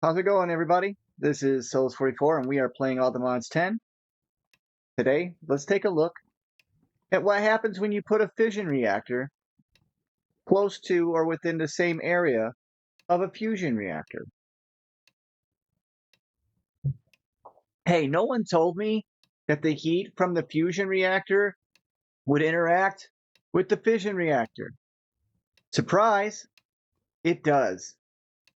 How's it going, everybody? This is Souls44, and we are playing all the mods 10. Today, let's take a look at what happens when you put a fission reactor close to or within the same area of a fusion reactor. Hey, no one told me that the heat from the fusion reactor would interact with the fission reactor. Surprise, it does.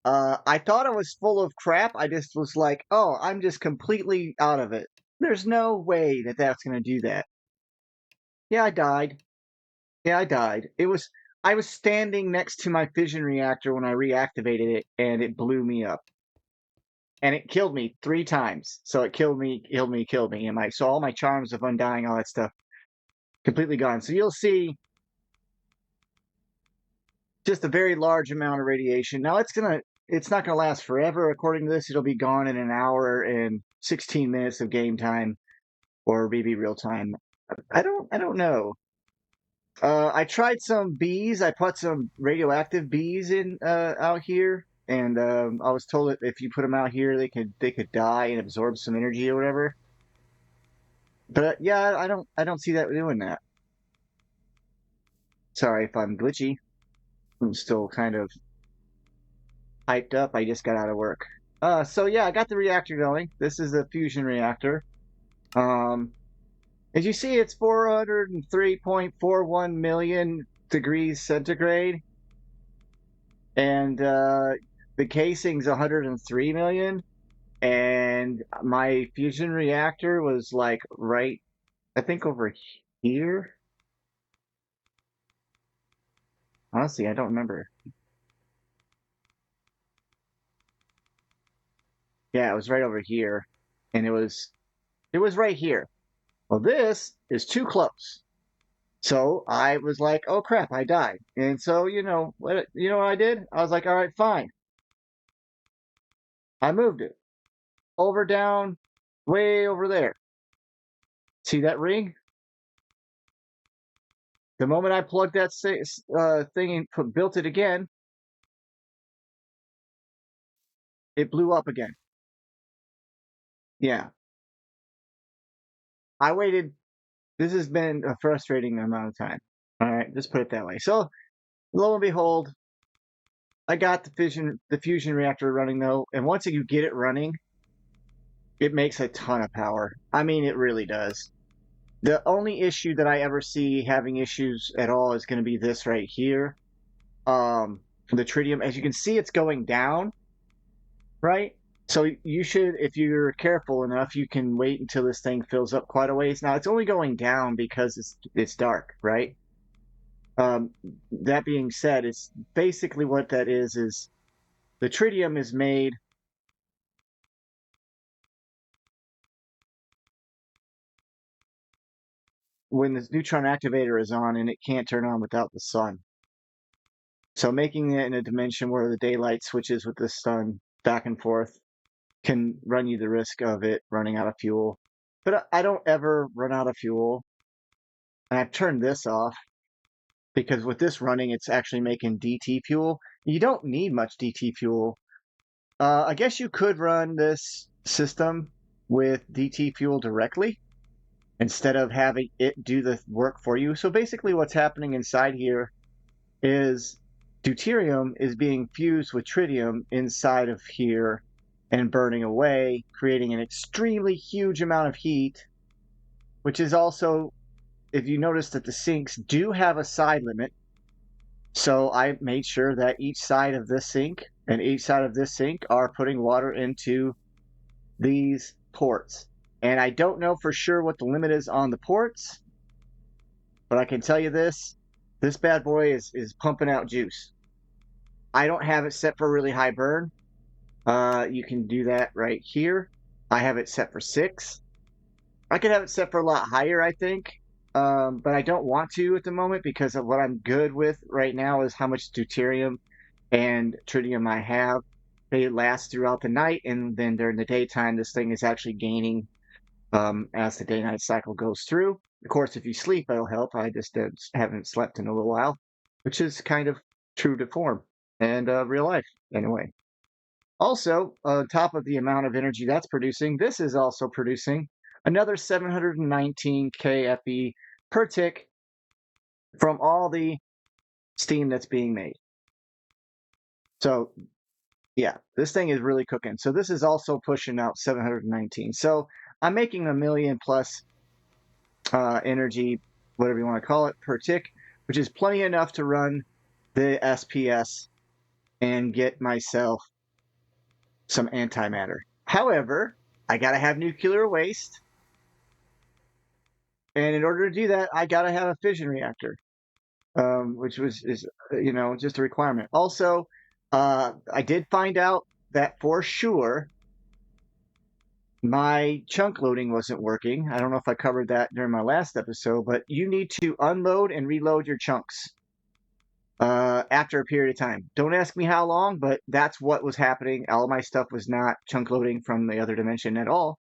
I thought it was full of crap. I just was like, oh, I'm just completely out of it. There's no way that that's going to do that. Yeah, I died. Yeah, I died. I was standing next to my fission reactor when I reactivated it, and it blew me up. And it killed me 3 times. So it killed me, and so all my charms of undying, all that stuff, completely gone. So you'll see just a very large amount of radiation. Now it's not gonna last forever. According to this, it'll be gone in an hour and 16 minutes of game time, or maybe real time. I don't know. I tried some bees. I put some radioactive bees in out here, and I was told that if you put them out here, they could die and absorb some energy or whatever. But yeah, I don't see that doing that. Sorry if I'm glitchy. I'm still kind of hyped up. I just got out of work. So yeah, I got the reactor going. This is a fusion reactor. Um, as you see, it's 403.41 million degrees centigrade. And the casing's 103 million, and my fusion reactor was like right, I think over here. Honestly, I don't remember. Yeah, it was right over here, and it was right here. Well, this is too close. So I was like, "Oh crap, I died." And so, you know what I did? I was like, "All right, fine." I moved it over down way over there. See that ring? The moment I plugged that thing and built it again, it blew up again. Yeah. I waited. This has been a frustrating amount of time. All right, just put it that way. So, lo and behold, I got the fusion reactor running though, and once you get it running, it makes a ton of power. I mean, it really does. The only issue that I ever see having issues at all is going to be this right here. The tritium, as you can see, it's going down, right? So you should, if you're careful enough, you can wait until this thing fills up quite a ways. Now it's only going down because it's dark, right? Um, that being said, it's basically what that is the tritium is made when this neutron activator is on, and it can't turn on without the sun. So making it in a dimension where the daylight switches with the sun back and forth can run you the risk of it running out of fuel. But I don't ever run out of fuel. And I've turned this off because with this running, it's actually making DT fuel. You don't need much DT fuel. I guess you could run this system with DT fuel directly instead of having it do the work for you. So basically what's happening inside here is deuterium is being fused with tritium inside of here and burning away, creating an extremely huge amount of heat, which is also, if you notice that the sinks do have a side limit. So I made sure that each side of this sink and each side of this sink are putting water into these ports. And I don't know for sure what the limit is on the ports, but I can tell you this bad boy is pumping out juice. I don't have it set for really high burn. You can do that right here. I have it set for 6. I could have it set for a lot higher, I think. But I don't want to at the moment because of what I'm good with right now is how much deuterium and tritium I have. They last throughout the night, and then during the daytime, this thing is actually gaining as the day-night cycle goes through. Of course, if you sleep, it'll help. I just haven't slept in a little while, which is kind of true to form and real life, anyway. Also, on top of the amount of energy that's producing, this is also producing another 719 kFE per tick from all the steam that's being made. So yeah, this thing is really cooking. So this is also pushing out 719. So I'm making 1 million plus energy, whatever you want to call it, per tick, which is plenty enough to run the SPS and get myself some antimatter. However, I gotta have nuclear waste, and in order to do that, I gotta have a fission reactor, which is just a requirement. Also, I did find out that for sure my chunk loading wasn't working. I don't know if I covered that during my last episode, but you need to unload and reload your chunks after a period of time. Don't ask me how long, but that's what was happening. All my stuff was not chunk loading from the other dimension at all.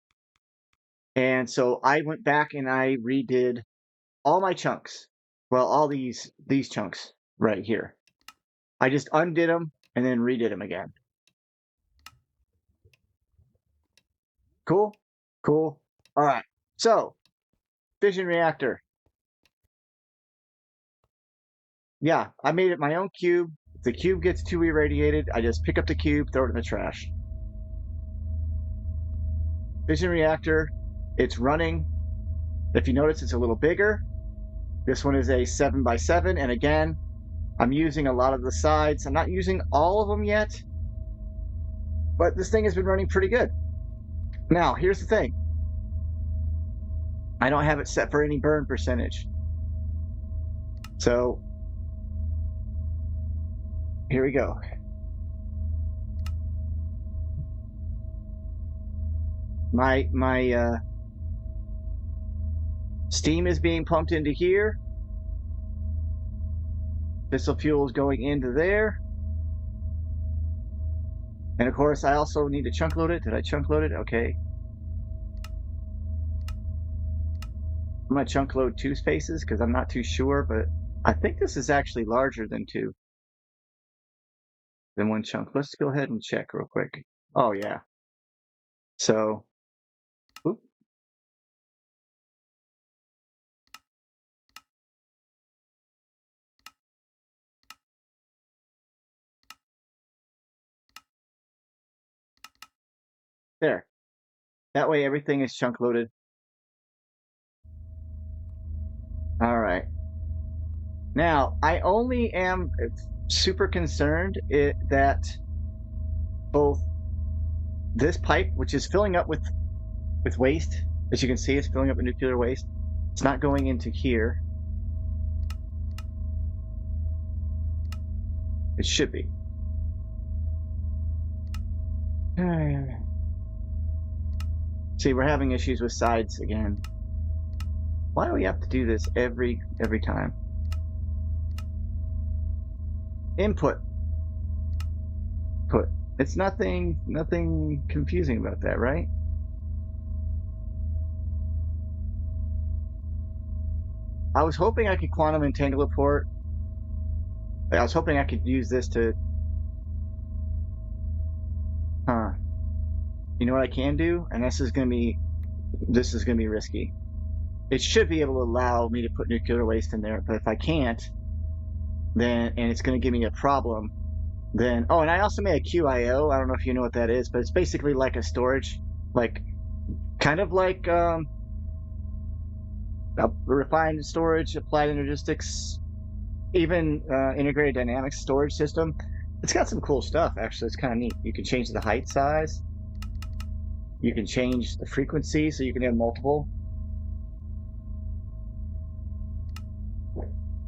And so I went back and I redid all my chunks. Well, all these chunks right here. I just undid them and then redid them again. Cool? Cool. All right. So, fission reactor. Yeah, I made it my own cube. If the cube gets too irradiated, I just pick up the cube, throw it in the trash. Fission reactor, it's running. If you notice, it's a little bigger. This one is a 7x7, and again, I'm using a lot of the sides. I'm not using all of them yet, but this thing has been running pretty good. Now, here's the thing. I don't have it set for any burn percentage. So, here we go. My steam is being pumped into here. Fissile fuel is going into there. And of course, I also need to chunk load it. Did I chunk load it? Okay. I'm going to chunk load 2 spaces because I'm not too sure, but I think this is actually larger than 2. Than 1 chunk. Let's go ahead and check real quick. Oh, yeah. So, oop. There. That way everything is chunk loaded. All right. Now, I only am super concerned that both this pipe, which is filling up with waste, as you can see, it's filling up with nuclear waste. It's not going into here. It should be. See, we're having issues with sides again. Why do we have to do this every time? Input. Put. It's nothing confusing about that, right? I was hoping I could quantum entangle a port. I was hoping I could use this to... You know what I can do? And this is gonna be risky. It should be able to allow me to put nuclear waste in there, but if I can't, then, and it's going to give me a problem, then, oh, and I also made a QIO. I don't know if you know what that is, but it's basically like a storage, like, kind of like a refined storage, applied energistics, even integrated dynamics storage system. It's got some cool stuff, actually. It's kind of neat. You can change the height size. You can change the frequency, so you can have multiple.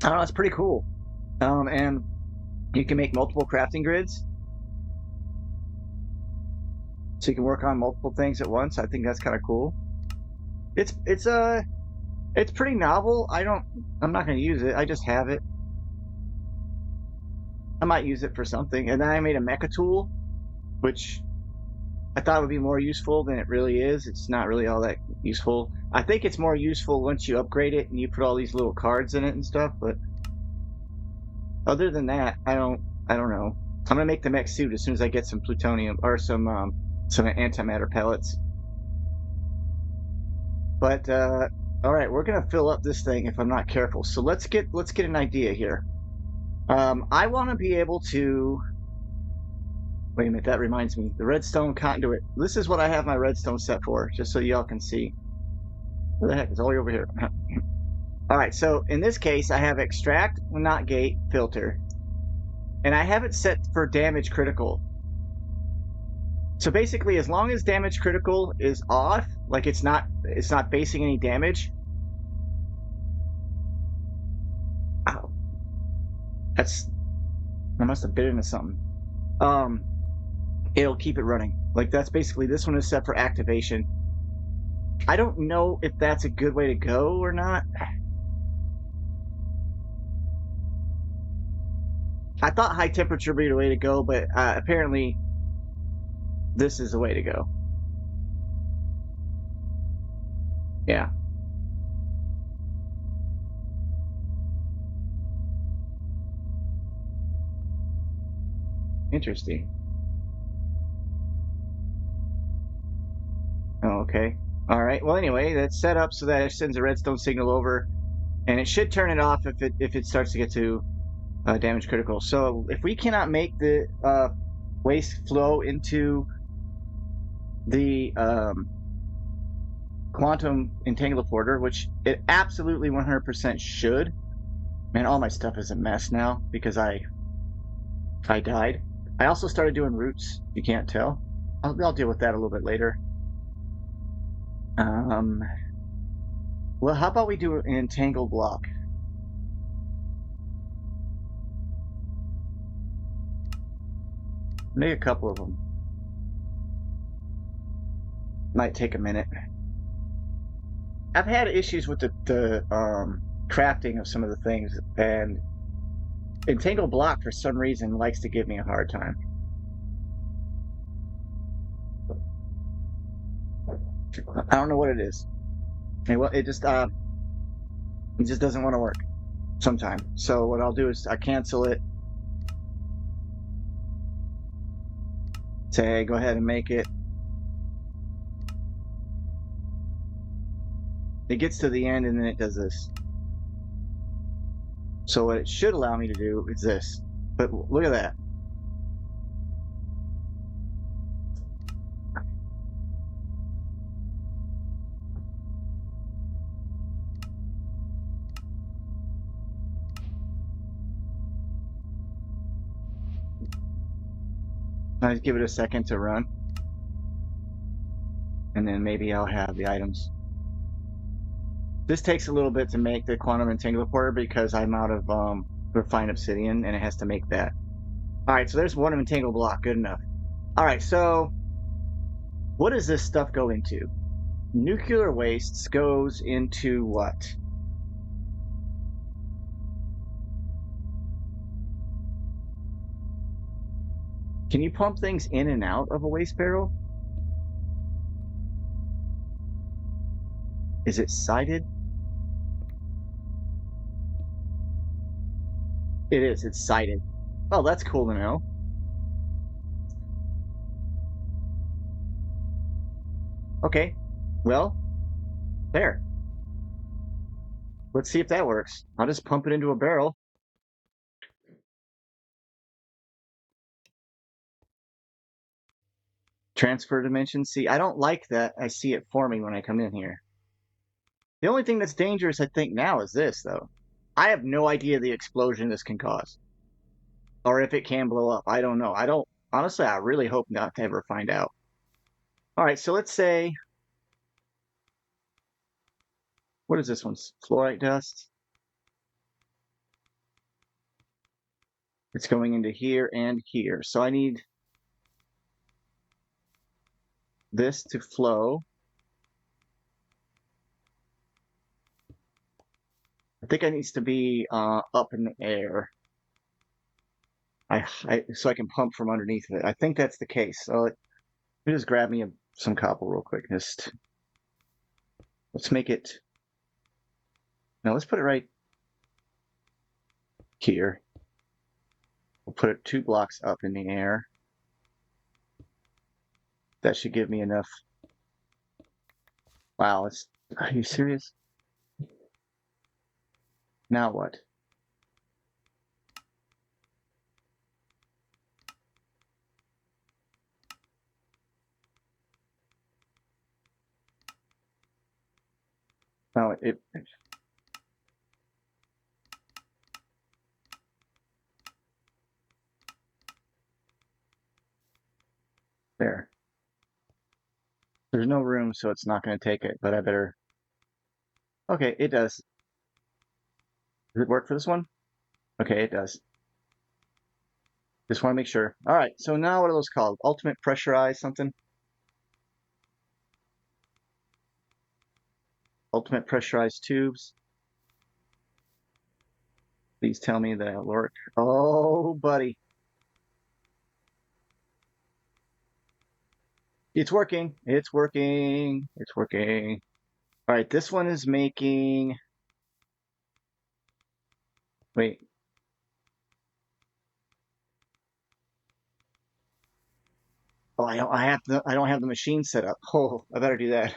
I don't know, it's pretty cool. And you can make multiple crafting grids. So you can work on multiple things at once. I think that's kind of cool. It's pretty novel. I'm not going to use it. I just have it. I might use it for something. And then I made a mecha tool, which I thought would be more useful than it really is. It's not really all that useful. I think it's more useful once you upgrade it and you put all these little cards in it and stuff, but other than that, I don't know. I'm gonna make the mech suit as soon as I get some plutonium or some antimatter pellets. But all right, we're gonna fill up this thing if I'm not careful. So let's get an idea here. I want to be able to. Wait a minute, that reminds me. The redstone conduit. This is what I have my redstone set for, just so y'all can see. Where the heck is all the way over here? All right, so in this case, I have extract, not gate, filter. And I have it set for damage critical. So basically, as long as damage critical is off, like it's not basing any damage. Ow. I must have bit into something. It'll keep it running. Like that's basically, this one is set for activation. I don't know if that's a good way to go or not. I thought high temperature would be the way to go, but apparently this is the way to go. Yeah. Interesting. Oh, okay. All right. Well, anyway, that's set up so that it sends a redstone signal over, and it should turn it off if it starts to get to damage critical. So if we cannot make the waste flow into the quantum entangler, which it absolutely 100% should. Man, all my stuff is a mess now because I died. I also started doing roots. You can't tell. I'll deal with that a little bit later. Well, how about we do an entangled block? Make a couple of them. Might take a minute. I've had issues with the crafting of some of the things, and entangled block for some reason likes to give me a hard time. I don't know what it is. It just doesn't want to work sometimes. So what I'll do is I cancel it. Say, hey, go ahead and make it. It gets to the end and then it does this. So what it should allow me to do is this. But look at that. I'll just give it a second to run. And then maybe I'll have the items. This takes a little bit to make the quantum entangler because I'm out of refined obsidian and it has to make that. All right, so there's one entangled block. Good enough. All right, so what does this stuff go into? Nuclear wastes goes into what? Can you pump things in and out of a waste barrel? Is it sighted? It is, it's sighted. Oh, that's cool to know. Okay, well, there. Let's see if that works. I'll just pump it into a barrel. Transfer dimension. See, I don't like that. I see it forming when I come in here. The only thing that's dangerous, I think, now is this, though. I have no idea the explosion this can cause. Or if it can blow up. I don't know. Honestly, I really hope not to ever find out. All right, so let's say, what is this one? Fluorite dust. It's going into here and here. So I need this to flow. I think it needs to be up in the air. So I can pump from underneath it. I think that's the case. So let me just grab me some copper real quick. Let's make it. Now let's put it right here. We'll put it 2 blocks up in the air. That should give me enough. Wow, are you serious? Now what? Oh, there. There's no room, so it's not going to take it, but I better. Okay, it does. Does it work for this one? Okay, it does. Just want to make sure. All right, so now what are those called? Ultimate pressurized something? Ultimate pressurized tubes. Please tell me that it'll work. Oh, buddy. It's working. It's working. It's working. All right, this one is making. Wait. Oh, I don't have the machine set up. Oh, I better do that.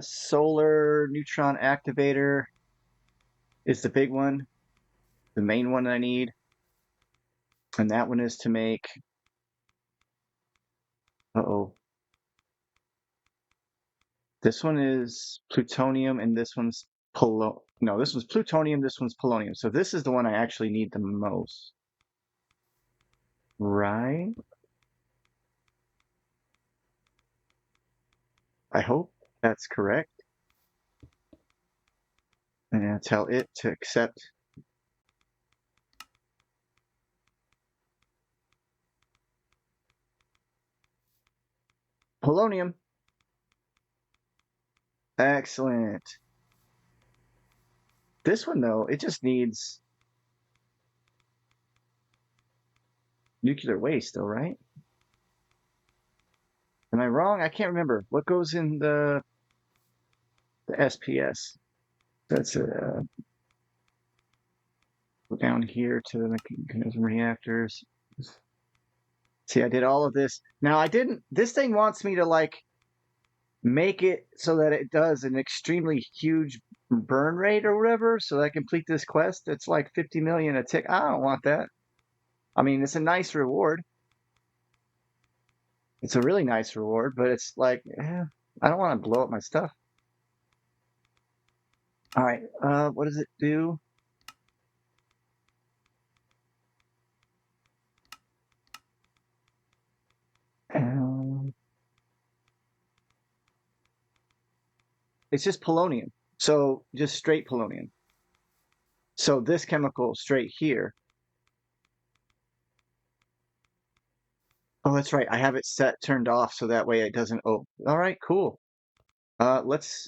Solar neutron activator is the big one, the main one I need. And that one is to make. Uh-oh. This one is plutonium and this one's no, this one's plutonium, this one's polonium. So this is the one I actually need the most. Right? I hope that's correct. And tell it to accept. Polonium. Excellent. This one, though, it just needs nuclear waste, though, right? Am I wrong? I can't remember. What goes in the SPS? That's go down here to the Mekanism Reactors. See, I did all of this. Now, I didn't. This thing wants me to, like, make it so that it does an extremely huge burn rate or whatever, so that I complete this quest. It's like 50 million a tick. I don't want that. I mean, it's a nice reward. It's a really nice reward, but it's like, I don't want to blow up my stuff. All right, what does it do? It's just polonium. So just straight polonium. So this chemical straight here. Oh, that's right. I have it turned off so that way it doesn't. Oh, all right, cool. Let's.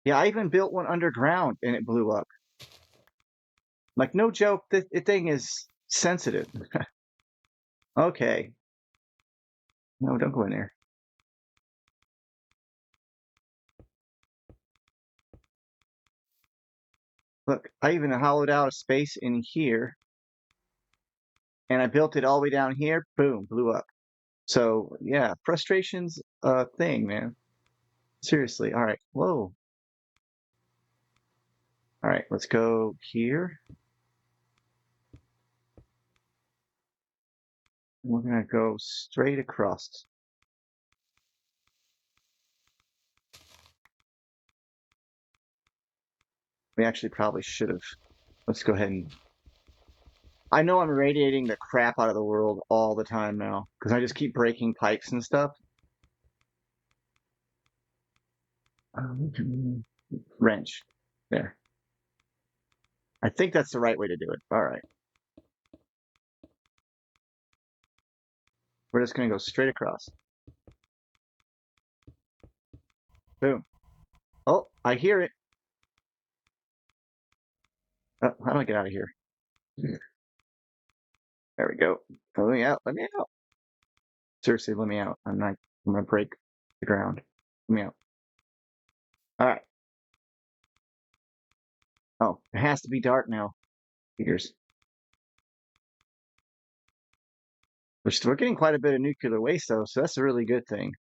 Yeah, I even built one underground and it blew up. Like, no joke, the thing is sensitive. Okay. No, don't go in there. Look, I even hollowed out a space in here and I built it all the way down here. Boom, blew up. So, yeah, frustration's a thing, man. Seriously. All right. Whoa. All right, let's go here. We're going to go straight across. We actually probably should have. Let's go ahead and. I know I'm radiating the crap out of the world all the time now because I just keep breaking pipes and stuff. Wrench. There. I think that's the right way to do it. All right. We're just going to go straight across. Boom. Oh, I hear it. Oh, how do I get out of here? There we go. Let me out. Let me out. Seriously, let me out. I'm going to break the ground. Let me out. All right. Oh, it has to be dark now. Figures. We're getting quite a bit of nuclear waste though, so that's a really good thing.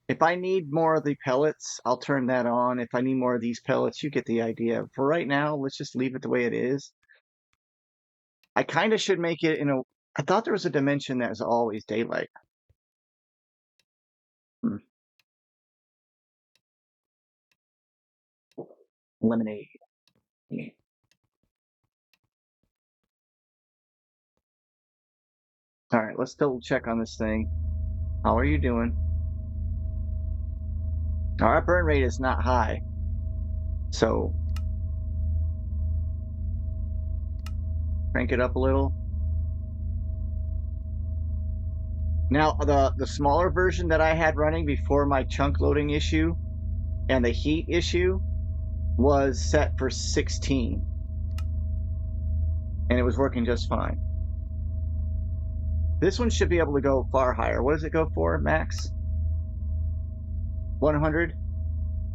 If I need more of the pellets, I'll turn that on. If I need more of these pellets, you get the idea. For right now, let's just leave it the way it is. I kind of should make it I thought there was a dimension that was always daylight. Lemonade. Yeah. All right, let's double check on this thing. How are you doing? Our burn rate is not high. So crank it up a little. Now, the smaller version that I had running before my chunk loading issue and the heat issue was set for 16. And it was working just fine. This one should be able to go far higher. What does it go for, max? 100?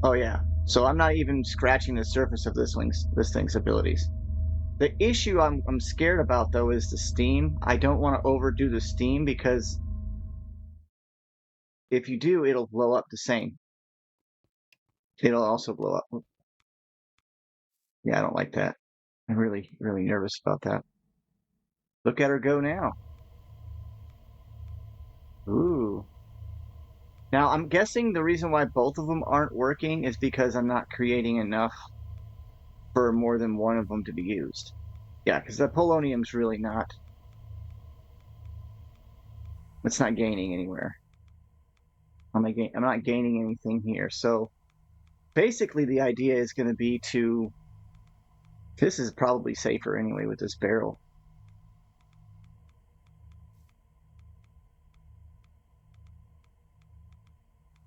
Oh, yeah. So I'm not even scratching the surface of this thing's abilities. The issue I'm scared about, though, is the steam. I don't want to overdo the steam because if you do, it'll blow up the same. It'll also blow up. Yeah, I don't like that. I'm really, really nervous about that. Look at her go now. Ooh. Now, I'm guessing the reason why both of them aren't working is because I'm not creating enough for more than one of them to be used. Yeah, because the polonium's really not... It's not gaining anywhere. I'm not gaining anything here. So, basically, the idea is going to be to... This is probably safer anyway with this barrel.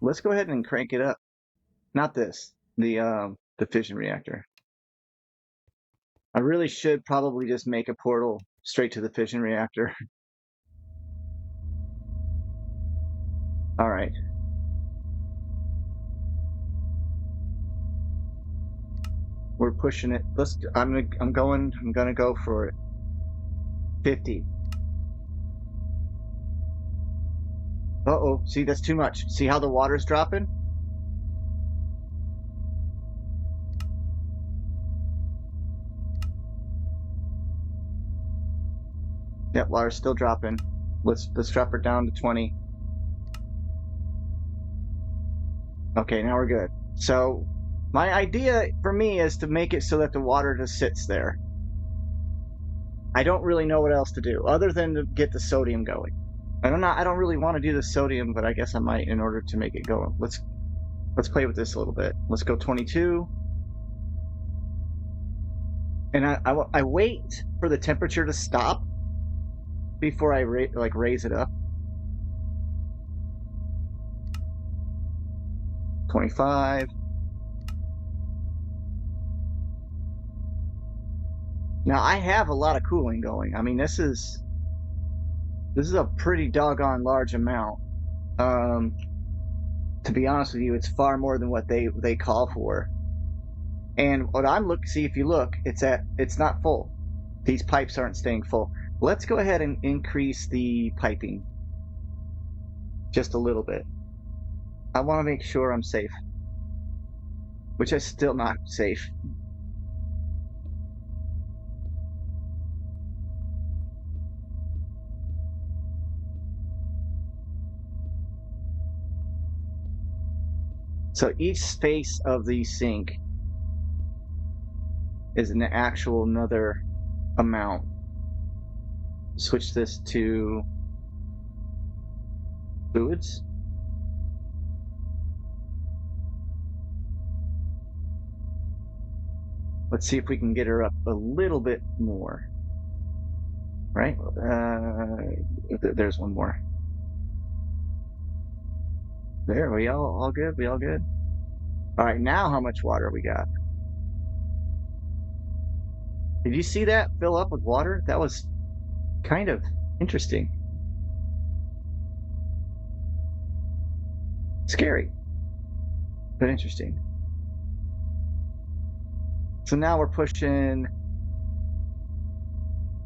Let's go ahead and crank it up. Not this, the fission reactor. I really should probably just make a portal straight to the fission reactor. All right. We're pushing it. I'm gonna go for it. 50. Uh-oh, see, that's too much. See how the water's dropping? Yep, water's still dropping. Let's drop her down to 20. Okay, now we're good. So my idea for me is to make it so that the water just sits there. I don't really know what else to do other than to get the sodium going. I don't really want to do the sodium, but I guess I might in order to make it go. Let's play with this a little bit. Let's go 22. And I wait for the temperature to stop before I raise it up. 25. Now I have a lot of cooling going. I mean, this is a pretty doggone large amount. To be honest with you, it's far more than what they call for. And what see if you look, it's not full. These pipes aren't staying full. Let's go ahead and increase the piping just a little bit. I want to make sure I'm safe, which is still not safe. So each space of the sink is an actual another amount. Switch this to fluids. Let's see if we can get her up a little bit more. Right? There's one more. There, we all good? We all good? All right, now how much water we got? Did you see that fill up with water? That was kind of interesting. Scary. but interesting. So now we're pushing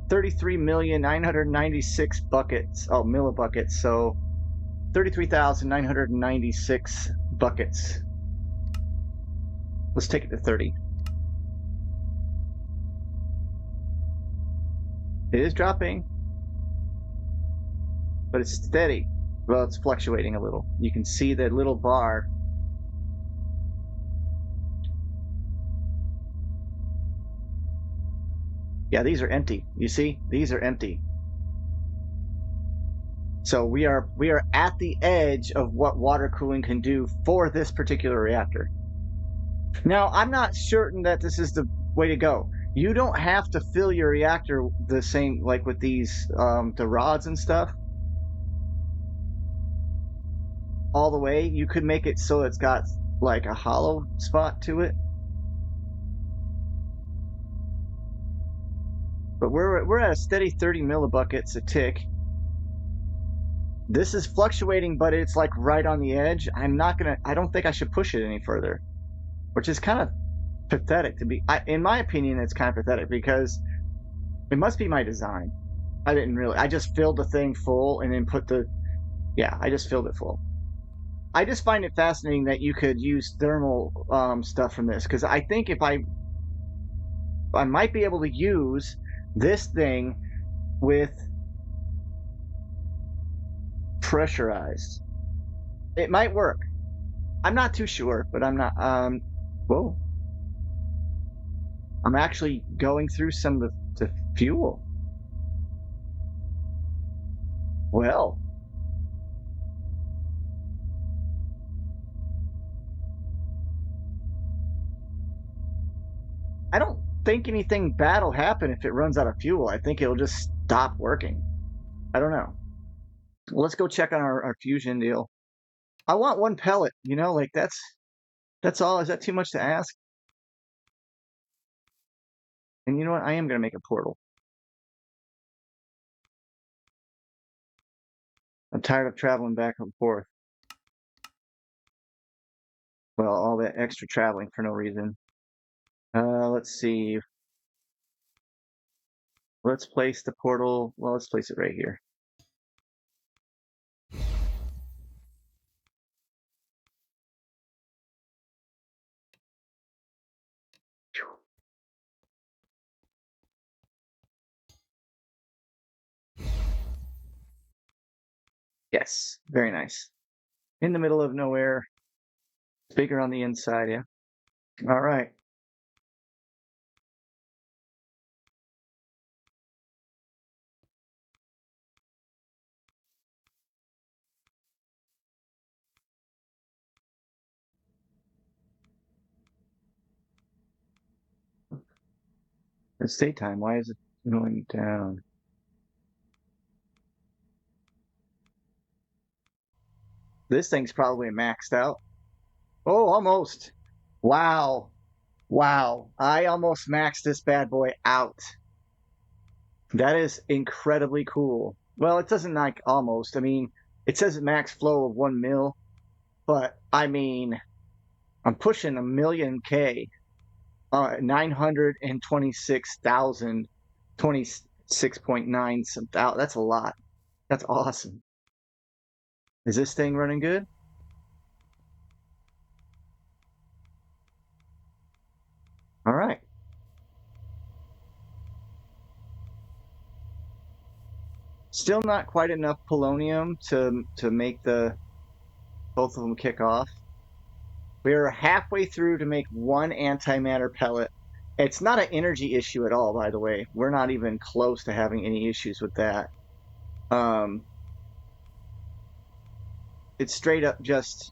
33,996 buckets. Oh, millibuckets. So 33,996 buckets. Let's take it to 30. It is dropping, but it's steady. Well, it's fluctuating a little. You can see that little bar. Yeah, these are empty. You see? These are empty. So we are at the edge of what water cooling can do for this particular reactor. Now, I'm not certain that this is the way to go. You don't have to fill your reactor the same like with these the rods and stuff all the way. You could make it so it's got like a hollow spot to it. But we're at a steady 30 millibuckets a tick. This is fluctuating, but it's like right on the edge. I don't think I should push it any further, which is kind of pathetic to be. In my opinion, it's kind of pathetic because it must be my design. I just filled the thing full and then I just filled it full. I just find it fascinating that you could use thermal stuff from this, because I think if I might be able to use this thing with pressurized. It might work. I'm not too sure, but I'm not. Whoa. I'm actually going through some of the fuel. Well. I don't think anything bad will happen if it runs out of fuel. I think it'll just stop working. I don't know. Let's go check on our fusion deal. I want one pellet, like that's all. Is that too much to ask? And you know what? I am going to make a portal. I'm tired of traveling back and forth. Well, all that extra traveling for no reason. Let's see. Let's place the portal. Well, let's place it right here. Yes, very nice. In the middle of nowhere. Bigger on the inside, yeah. All right. It's daytime. Why is it going down? This thing's probably maxed out. Oh, almost. Wow. Wow. I almost maxed this bad boy out. That is incredibly cool. Well, it doesn't like almost. I mean, it says max flow of 1 mil, but I mean, I'm pushing a million K. 926,000, 26.9 some thousand. That's a lot. That's awesome. Is this thing running good? All right. Still not quite enough polonium to make both of them kick off. We're halfway through to make one antimatter pellet. It's not an energy issue at all, by the way. We're not even close to having any issues with that. It's straight up just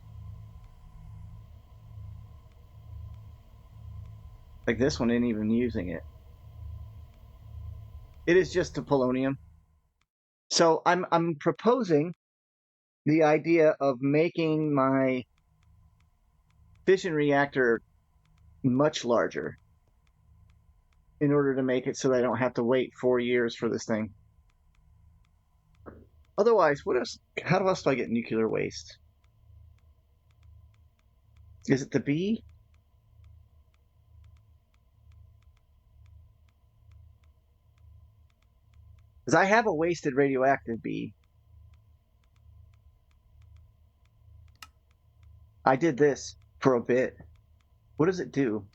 like this one isn't even using it. It is just the polonium. So I'm proposing the idea of making my fission reactor much larger in order to make it so that I don't have to wait 4 years for this thing. Otherwise, what else? How else do I get nuclear waste? Is it the B? Because I have a wasted radioactive B. I did this for a bit. What does it do?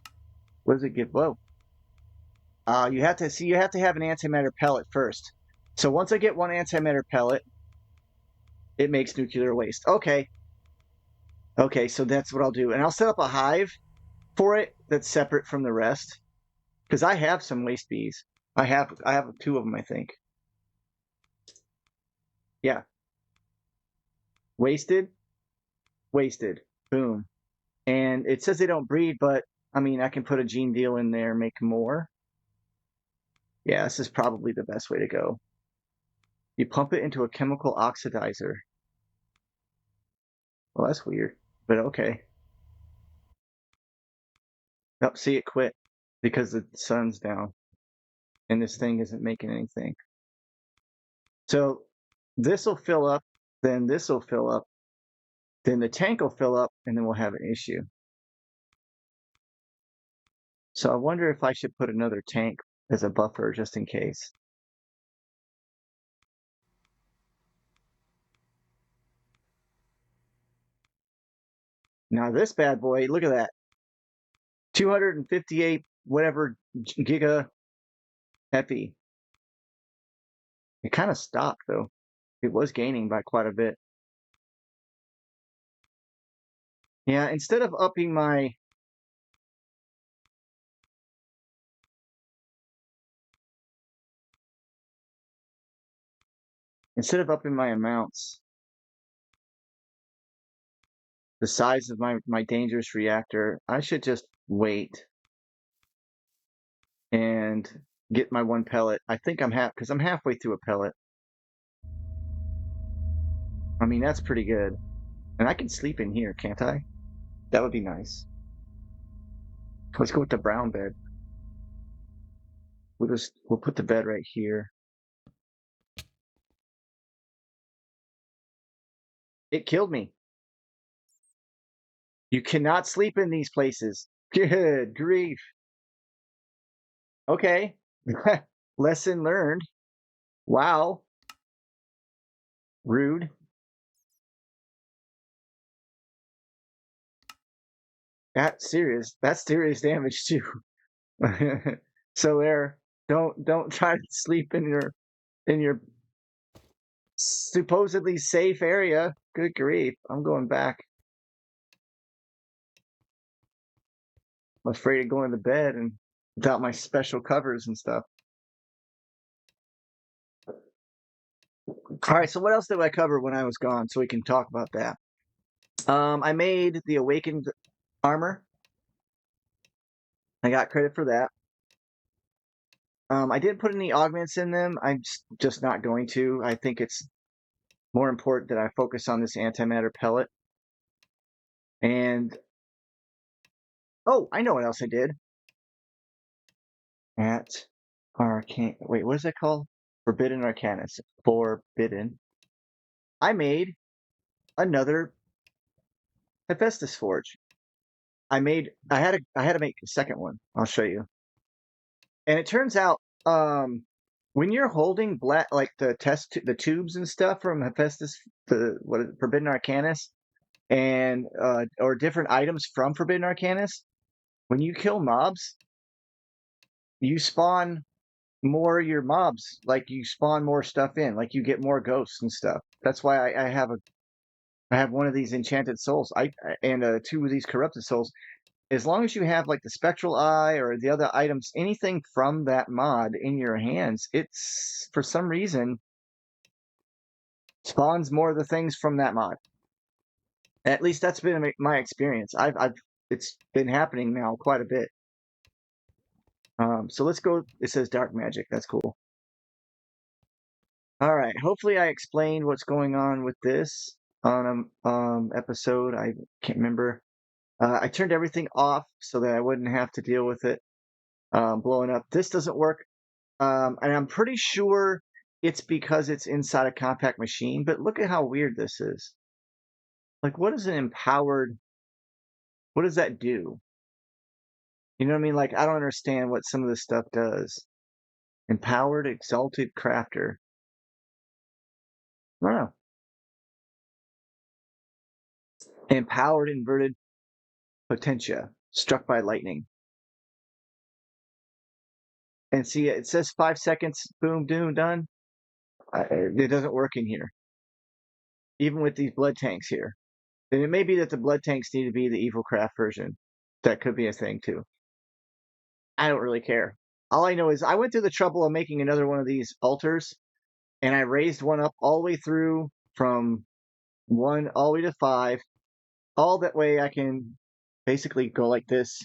What does it give? Whoa. You have to see. You have to have an antimatter pellet first. So once I get one antimatter pellet, it makes nuclear waste. Okay. Okay, so that's what I'll do, and I'll set up a hive for it that's separate from the rest because I have some waste bees. I have two of them, I think. Yeah. Wasted, wasted. Boom. And it says they don't breed, but I mean, I can put a gene deal in there, make more. Yeah, this is probably the best way to go. You pump it into a chemical oxidizer. Well, that's weird, but okay. Nope, see it quit because the sun's down and this thing isn't making anything. So this will fill up, then this will fill up, then the tank will fill up, and then we'll have an issue. So I wonder if I should put another tank as a buffer just in case. Now this bad boy, look at that. 258 whatever giga epi. It kind of stopped though. It was gaining by quite a bit. Yeah, instead of upping my amounts, the size of my dangerous reactor, I should just wait and get my one pellet. I think I'm because I'm halfway through a pellet. I mean, that's pretty good. And I can sleep in here, can't I? That would be nice. Let's go with the brown bed. We'll put the bed right here. It killed me. You cannot sleep in these places. Good grief. Okay. Lesson learned. Wow. Rude. That's serious damage too. So there, don't try to sleep in your supposedly safe area. Good grief. I'm going back. I'm afraid of going to bed and without my special covers and stuff. All right, so what else did I cover when I was gone so we can talk about that? I made the Awakened armor. I got credit for that. I didn't put any augments in them. I'm just not going to. I think it's more important that I focus on this antimatter pellet. And, oh, I know what else I did. Wait, what is that called? Forbidden Arcanus. Forbidden. I made another Hephaestus Forge. I had to make a second one. I'll show you. And it turns out, when you're holding black, like the tubes and stuff from Hephaestus, Forbidden Arcanus, and or different items from Forbidden Arcanus, when you kill mobs, you spawn more of your mobs. Like you spawn more stuff in, like you get more ghosts and stuff. That's why I have one of these enchanted souls. And two of these corrupted souls. As long as you have like the spectral eye or the other items, anything from that mod in your hands, it's for some reason spawns more of the things from that mod. At least that's been my experience. It's been happening now quite a bit. So let's go. It says dark magic. That's cool. All right. Hopefully I explained what's going on with this on episode. I can't remember. I turned everything off so that I wouldn't have to deal with it blowing up. This doesn't work. And I'm pretty sure it's because it's inside a compact machine, but look at how weird this is. Like, what what does that do? You know what I mean? Like, I don't understand what some of this stuff does. Empowered exalted crafter. I don't know. Empowered inverted potentia struck by lightning. And see, it says 5 seconds, boom, doom, done. It doesn't work in here, even with these blood tanks here. And it may be that the blood tanks need to be the Evil Craft version. That could be a thing too. I don't really care. All I know is I went through the trouble of making another one of these altars, and I raised one up all the way through from 1 all the way to 5. All that way I can basically go like this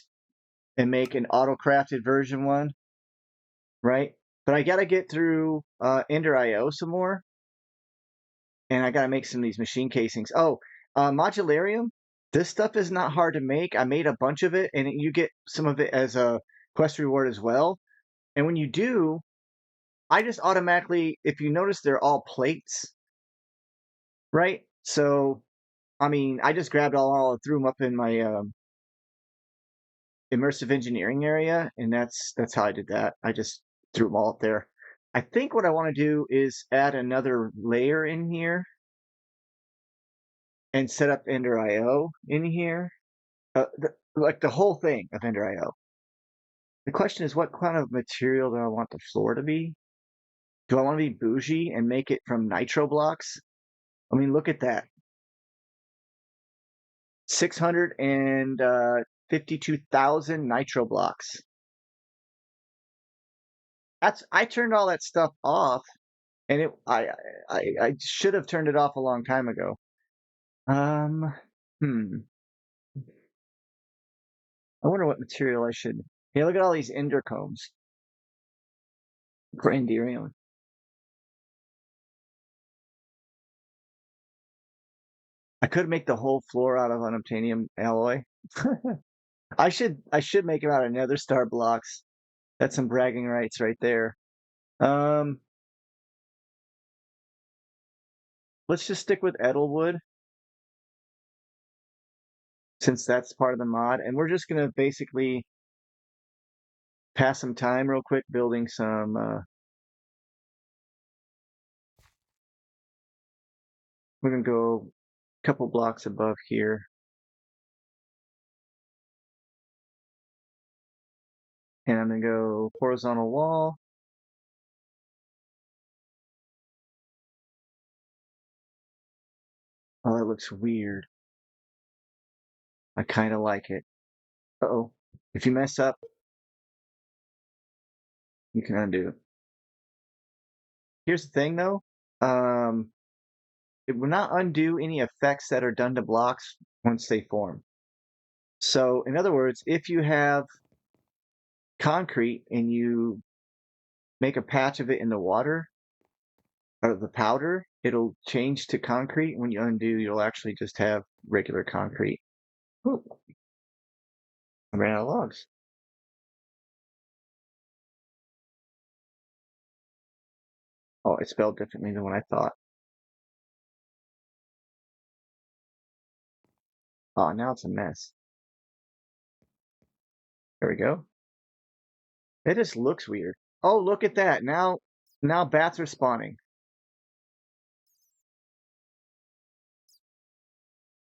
and make an auto-crafted version one, right? But I got to get through Ender IO some more, and I got to make some of these machine casings. Oh, modularium. This stuff is not hard to make. I made a bunch of it, and you get some of it as a quest reward as well. And when you do, I just automatically, if you notice, they're all plates, right? So, I mean, I just grabbed all threw them up in my immersive engineering area, and that's how I did that. I just threw them all up there. I think what I want to do is add another layer in here and set up Ender IO in here, like the whole thing of Ender IO. The question is, what kind of material do I want the floor to be? Do I want to be bougie and make it from nitro blocks? I mean, look at that. 652,000 nitro blocks. I turned all that stuff off, and I should have turned it off a long time ago. Hmm. I wonder what material I should. Hey, look at all these ender combs. Grandirium. I could make the whole floor out of unobtainium alloy. I should make them out of nether star blocks. That's some bragging rights right there. Let's just stick with Edelwood since that's part of the mod, and we're just gonna basically pass some time real quick building some. We're gonna go a couple blocks above here. And I'm gonna go horizontal wall. Oh, that looks weird. I kind of like it. Uh-oh. If you mess up, you can undo. Here's the thing though. It will not undo any effects that are done to blocks once they form. So in other words, if you have concrete and you make a patch of it in the water or the powder, it'll change to concrete. When you undo, you'll actually just have regular concrete. Ooh, I ran out of logs. Oh, it's spelled differently than what I thought. Oh, now it's a mess. There we go. It just looks weird. Oh, look at that. Now bats are spawning.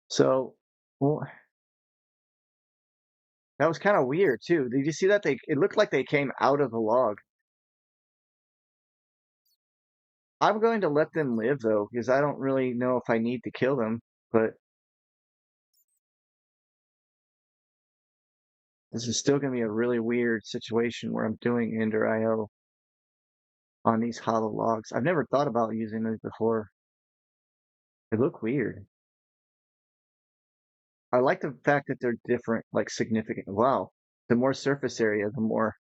So, well, that was kind of weird too. Did you see that? It looked like they came out of the log. I'm going to let them live though, because I don't really know if I need to kill them, but this is still going to be a really weird situation where I'm doing Ender IO on these hollow logs. I've never thought about using these before. They look weird. I like the fact that they're different, like significant. Wow. The more surface area, the more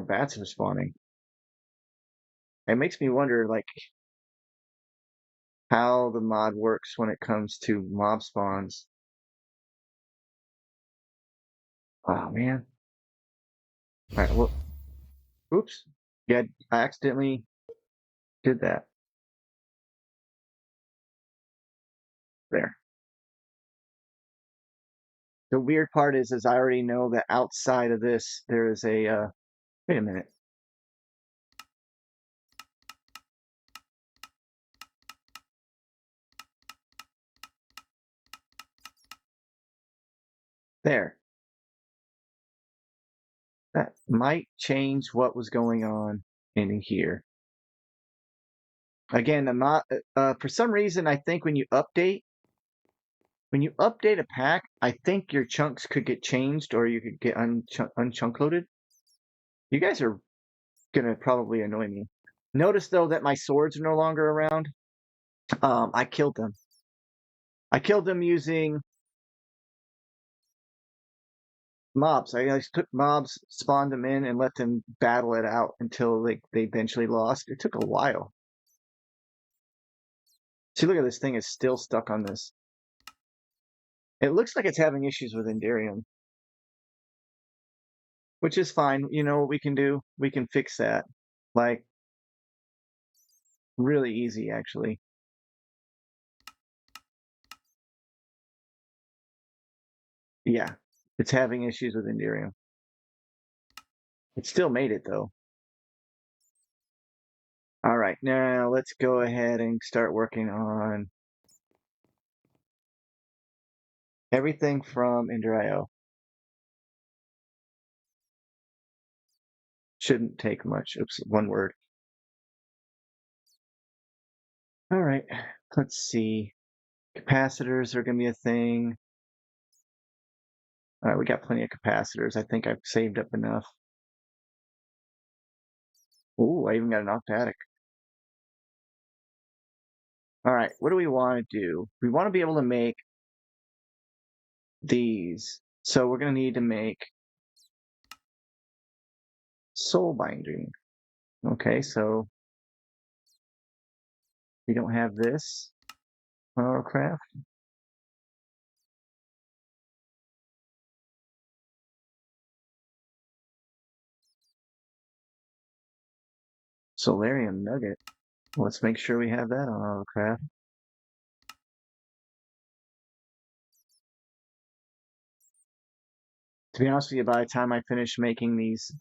bats are spawning. It makes me wonder, like, how the mod works when it comes to mob spawns. Oh man. All right, well, oops. Yeah, I accidentally did that. There. The weird part is I already know that outside of this, there is a, wait a minute. There. That might change what was going on in here. Again, I'm not, for some reason, I think when you update a pack, I think your chunks could get changed or you could get unchunk loaded. You guys are gonna probably annoy me. Notice though that my swords are no longer around. I killed them. I killed them using mobs. I just took mobs, spawned them in, and let them battle it out until they eventually lost. It took a while. See, look at this thing is still stuck on this. It looks like it's having issues with Enderium, which is fine. You know what we can do? We can fix that. Like, really easy, actually. Yeah, it's having issues with Enderium. It still made it, though. All right, now let's go ahead and start working on everything from Ender.io. Shouldn't take much. Oops, one word. All right, let's see. Capacitors are going to be a thing. All right, we got plenty of capacitors. I think I've saved up enough. Ooh, I even got an octatic. All right, what do we want to do? We want to be able to make these. So we're going to need to make soul binding. Okay, so we don't have this on our craft. Solarium nugget. Let's make sure we have that on our craft. To be honest with you, by the time I finish making these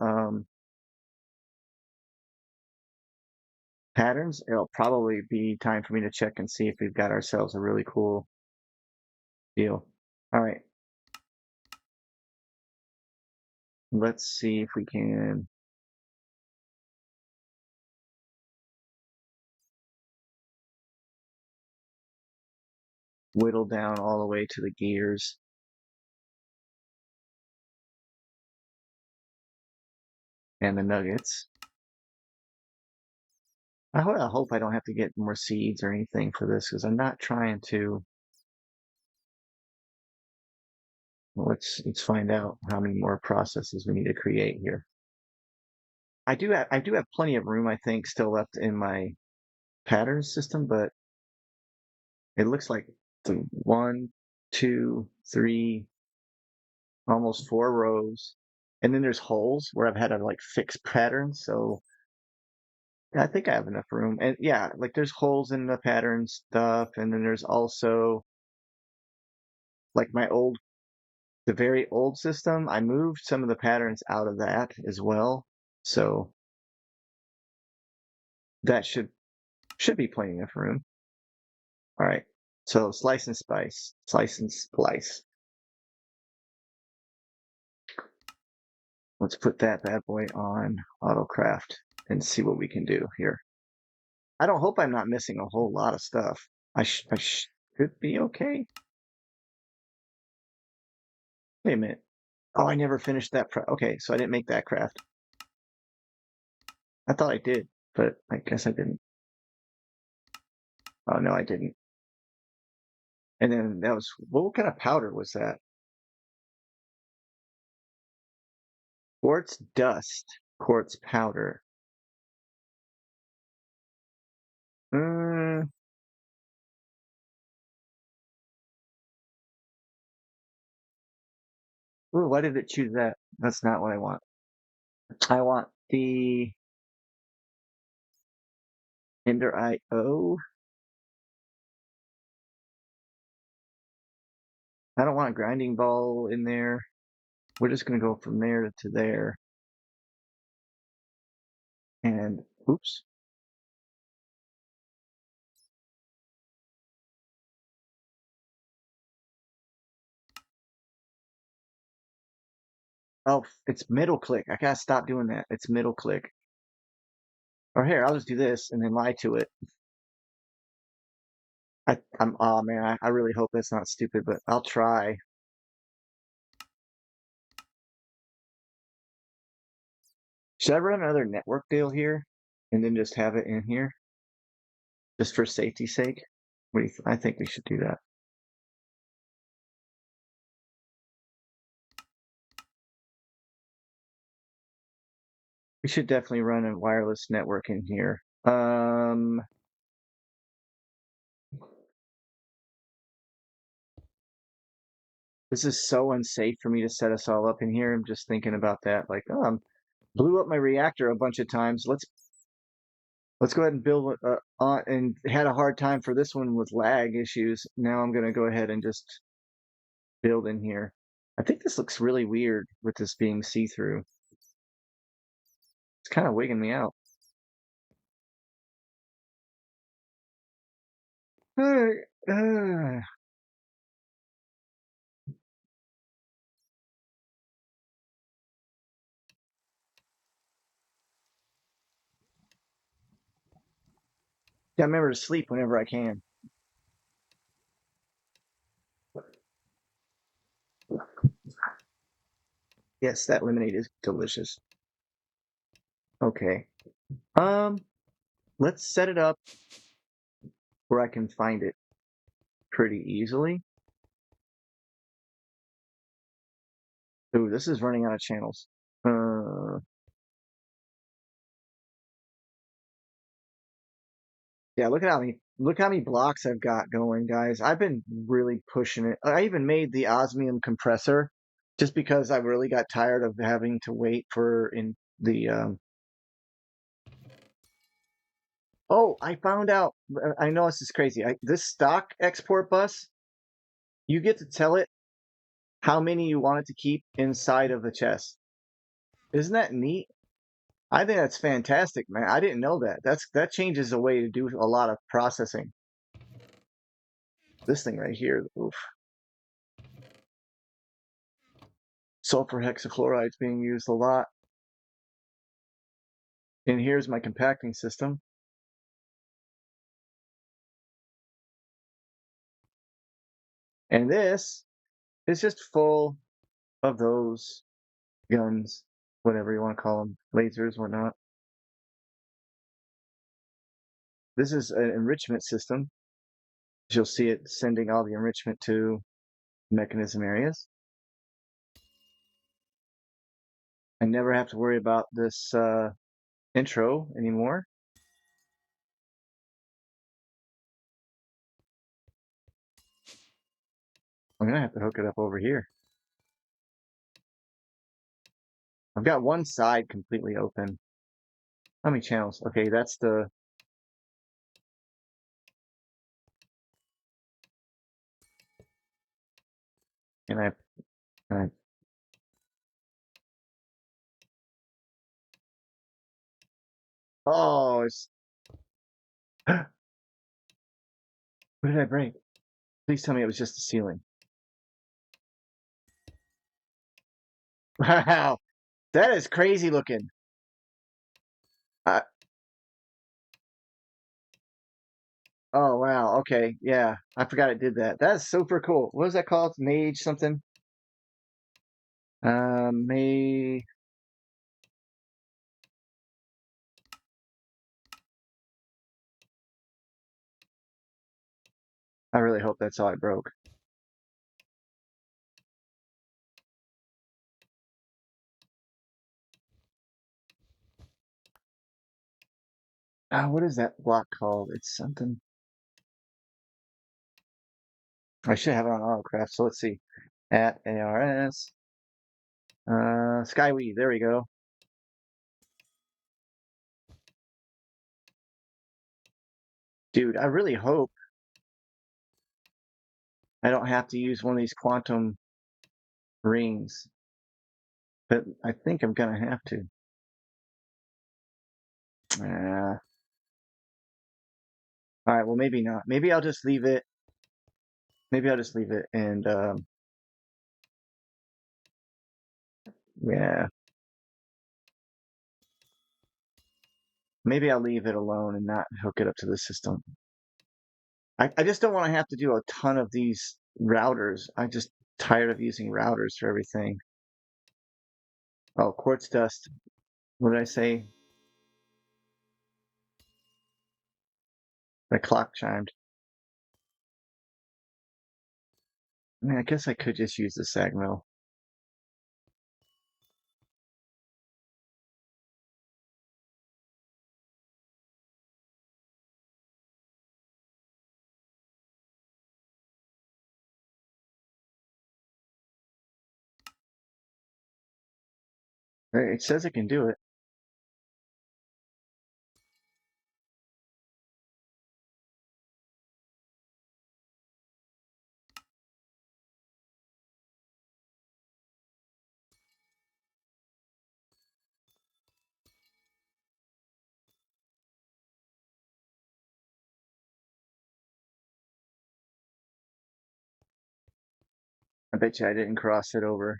patterns, it'll probably be time for me to check and see if we've got ourselves a really cool deal. All right. Let's see if we can whittle down all the way to the gears. And the nuggets. I hope I don't have to get more seeds or anything for this because I'm not trying to. Let's find out how many more processes we need to create here. I do have plenty of room, I think, still left in my pattern system, but it looks like the 1, 2, 3, almost 4 rows, and then there's holes where I've had to like fix patterns. So I think I have enough room, and yeah, like there's holes in the pattern stuff, and then there's also like the very old system. I moved some of the patterns out of that as well, so that should be plenty of room. All right, so slice and splice. Let's put that bad boy on AutoCraft and see what we can do here. I don't hope I'm not missing a whole lot of stuff. I should be okay. Wait a minute. Oh, I never finished that. Okay, so I didn't make that craft. I thought I did, but I guess I didn't. Oh, no, I didn't. And then that was, what kind of powder was that? Quartz dust, quartz powder. Mm, ooh, why did it choose that? That's not what I want. I want the Ender IO. I don't want a grinding ball in there. We're just going to go from there to there. And oops. Oh, it's middle click. I gotta stop doing that. It's middle click. Or here, I'll just do this and then lie to it. Oh man, I really hope that's not stupid, but I'll try. Should I run another network deal here and then just have it in here? Just for safety's sake? I think we should do that. We should definitely run a wireless network in here. This is so unsafe for me to set us all up in here. I'm just thinking about that. Like, blew up my reactor a bunch of times. Let's go ahead and build on, and had a hard time for this one with lag issues. Now I'm gonna go ahead and just build in here. I think this looks really weird with this being see-through. It's kind of wigging me out. Yeah, remember to sleep whenever I can. Yes, that lemonade is delicious. Okay. Let's set it up where I can find it pretty easily. Ooh, this is running out of channels. Yeah, look how many blocks I've got going, guys. I've been really pushing it. I even made the osmium compressor just because I really got tired of having to wait for in the Oh, I found out. I know this is crazy. This stock export bus, you get to tell it how many you want it to keep inside of the chest. Isn't that neat? I think that's fantastic, man. I didn't know that. That changes the way to do a lot of processing. This thing right here, oof. Sulfur hexafluoride is being used a lot. And here's my compacting system. And this is just full of those guns, whatever you want to call them, lasers, whatnot. This is an enrichment system. You'll see it sending all the enrichment to mechanism areas. I never have to worry about this intro anymore. I'm gonna have to hook it up over here. I've got one side completely open. How many channels? Okay, that's the... And I oh, it's... What did I break? Please tell me it was just the ceiling. Wow, that is crazy looking. Uh, oh, wow. Okay, yeah. I forgot it did that. That's super cool. What is that called? Mage something? May... I really hope that's all I broke. What is that block called? It's something... I should have it on autocraft, so let's see. At ARS. Skyweave, there we go. Dude, I really hope I don't have to use one of these quantum rings, but I think I'm gonna have to. All right, well, maybe not. Maybe I'll just leave it. Maybe I'll just leave it and yeah, maybe I'll leave it alone and not hook it up to the system. I just don't want to have to do a ton of these routers. I'm just tired of using routers for everything. Oh, quartz dust. What did I say? The clock chimed. I mean, I guess I could just use the sag mill. It says it can do it. I bet you I didn't cross it over.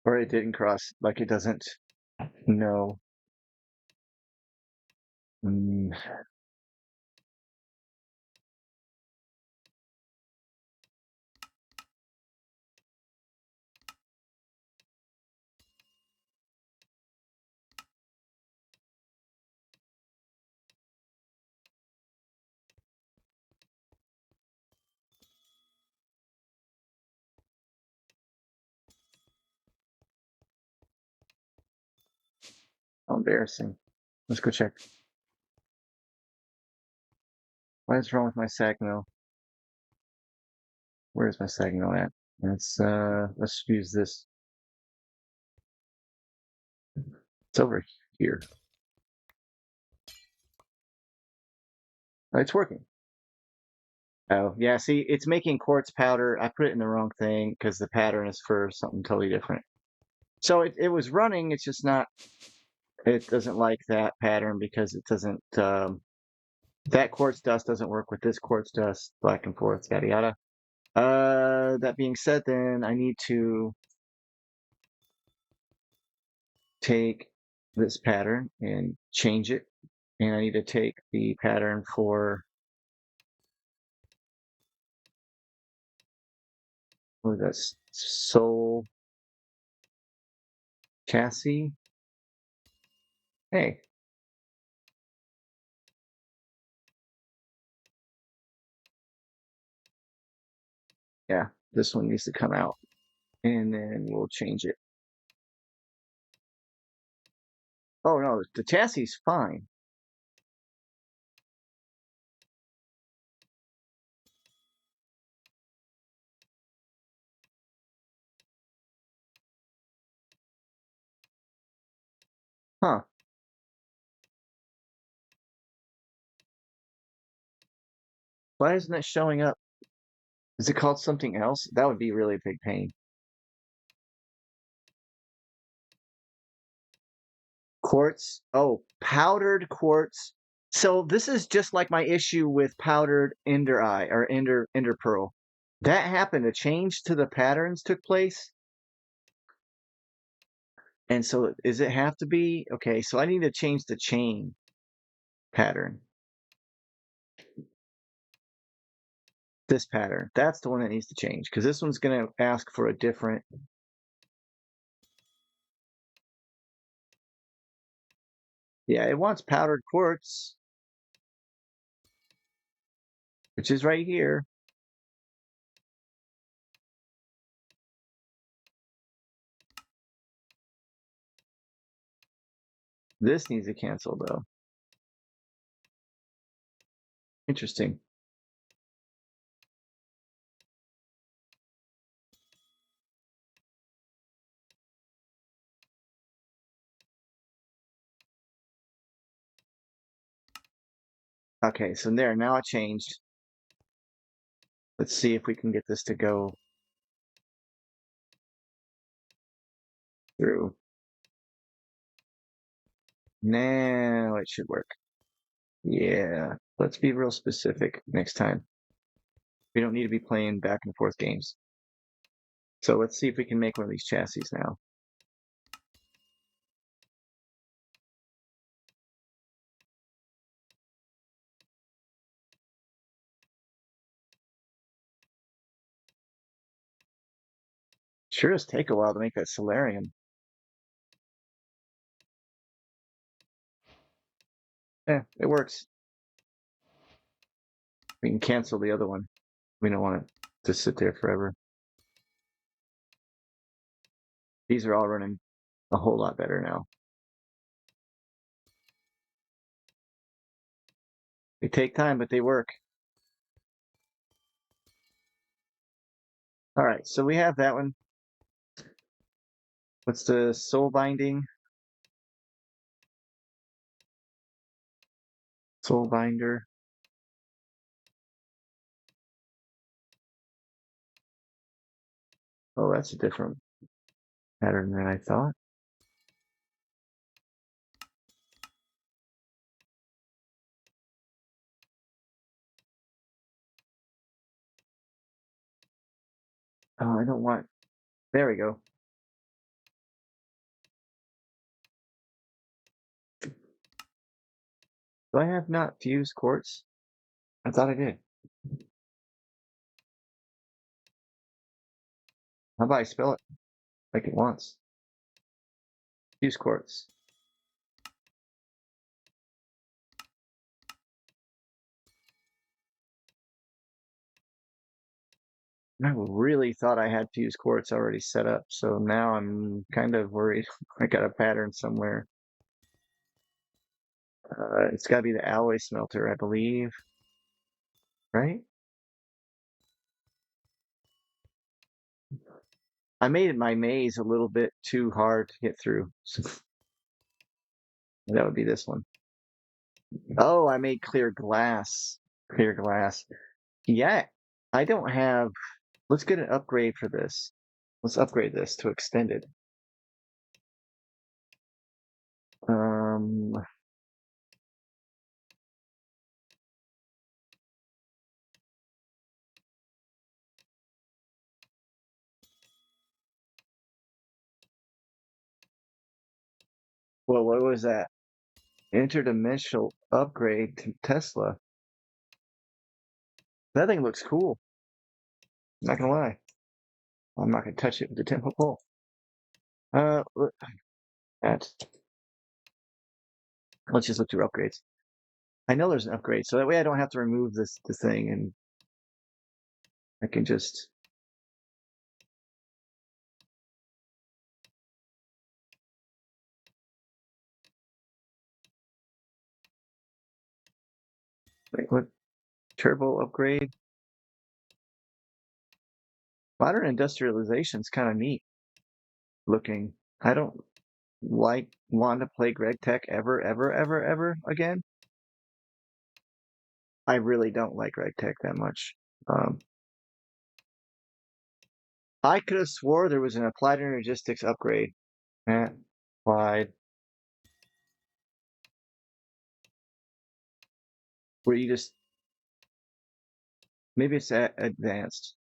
Or it didn't cross, like it doesn't know. Mm, how embarrassing. Let's go check. What is wrong with my sag mill? Where's my sag mill at? Let's use this. It's over here. Oh, it's working. Oh, yeah, see, it's making quartz powder. I put it in the wrong thing because the pattern is for something totally different. So it was running, it's just not, it doesn't like that pattern because it doesn't, that quartz dust doesn't work with this quartz dust, back and forth, yada yada. That being said, then I need to take this pattern and change it. And I need to take the pattern for, what is that, soul chassis? Hey, yeah, this one needs to come out. And then we'll change it. Oh no, the chassis is fine. Huh. Why isn't it showing up? Is it called something else? That would be really a big pain. Quartz. Oh, powdered quartz. So this is just like my issue with powdered ender eye or ender pearl. That happened. A change to the patterns took place. And so does it have to be? Okay, so I need to change the chain pattern. This pattern. That's the one that needs to change because this one's going to ask for a different. Yeah, it wants powdered quartz, which is right here. This needs to cancel though. Interesting. Okay, so there, now it changed. Let's see if we can get this to go through. Now it should work. Yeah, let's be real specific next time. We don't need to be playing back and forth games. So let's see if we can make one of these chassis now. Sure does take a while to make that solarium. Yeah, it works. We can cancel the other one. We don't want it to sit there forever. These are all running a whole lot better now. They take time, but they work. All right, so we have that one. What's the soul binding? Soul binder. Oh, that's a different pattern than I thought. Oh, I don't want. There we go. Do I have not fused quartz? I thought I did. How about I spell it like it wants? Fused quartz. I really thought I had fused quartz already set up, so now I'm kind of worried. I got a pattern somewhere. It's got to be the alloy smelter, I believe. Right? I made my maze a little bit too hard to get through. So that would be this one. Oh, I made clear glass. Clear glass. Yeah, I don't have. Let's get an upgrade for this. Let's upgrade this to extended. Um, well, what was that? Interdimensional upgrade to Tesla. That thing looks cool. Not gonna lie. I'm not gonna touch it with the 10-foot pole. Look, that's. Let's just look through upgrades. I know there's an upgrade, so that way I don't have to remove the thing, and I can just. Wait, what? Turbo upgrade? Modern industrialization's kind of neat looking. I don't want to play Greg Tech ever again. I really don't like Greg Tech that much. Um, I could have swore there was an applied energistics upgrade. Applied, where you just maybe it's advanced.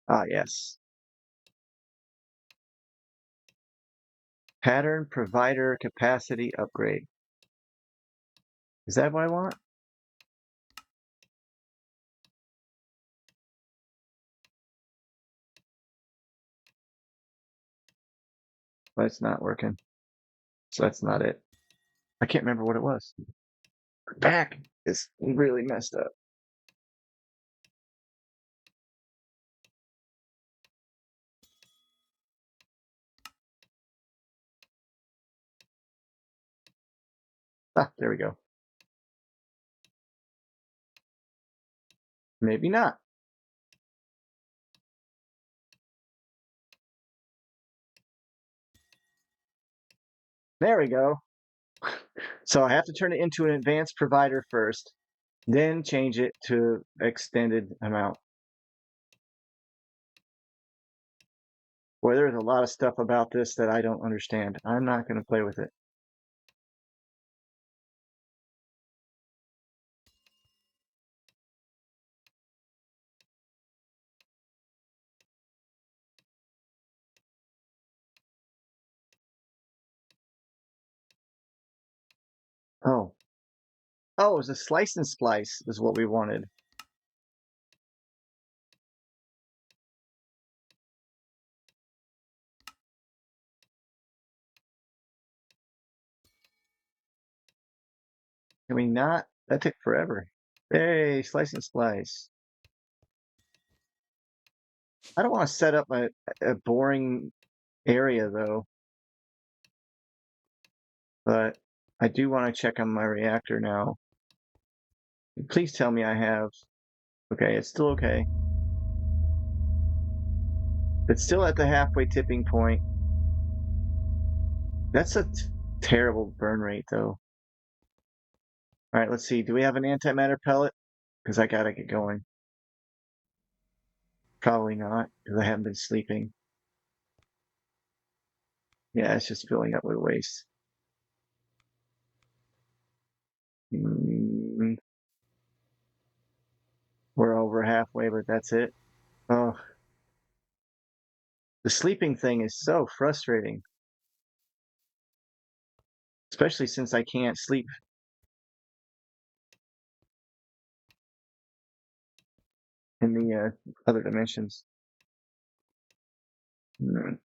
Ah, yes. Pattern provider capacity upgrade. Is that what I want? But it's not working. So that's not it. I can't remember what it was. Back is really messed up. Ah, there we go. Maybe not. There we go. So I have to turn it into an advanced provider first, then change it to extended amount. Boy, there's a lot of stuff about this that I don't understand. I'm not going to play with it. Oh. Oh, it was a slice and splice is what we wanted. Can we not? That took forever. Hey, slice and splice. I don't want to set up a boring area though, but I do want to check on my reactor now. Please tell me I have. Okay, it's still okay. It's still at the halfway tipping point. That's a terrible burn rate though. All right, let's see. Do we have an antimatter pellet? Because I gotta get going. Probably not, because I haven't been sleeping. Yeah, it's just filling up with waste. Mm, we're over halfway, but that's it. Oh, the sleeping thing is so frustrating, especially since I can't sleep in the other dimensions. Mm.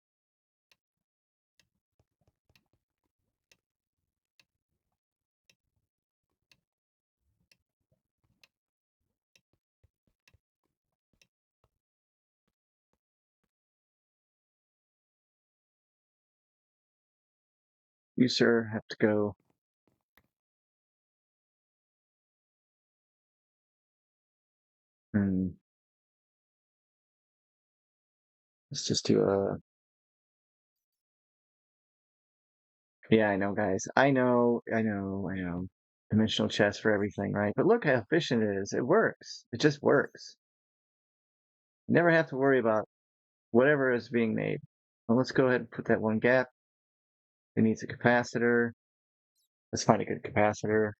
You, sir, have to go. Mm. Let's just do a. Yeah, I know, guys. I know. Dimensional chess for everything, right? But look how efficient it is. It works. It just works. You never have to worry about whatever is being made. Well, let's go ahead and put that one gap. It needs a capacitor. Let's find a good capacitor.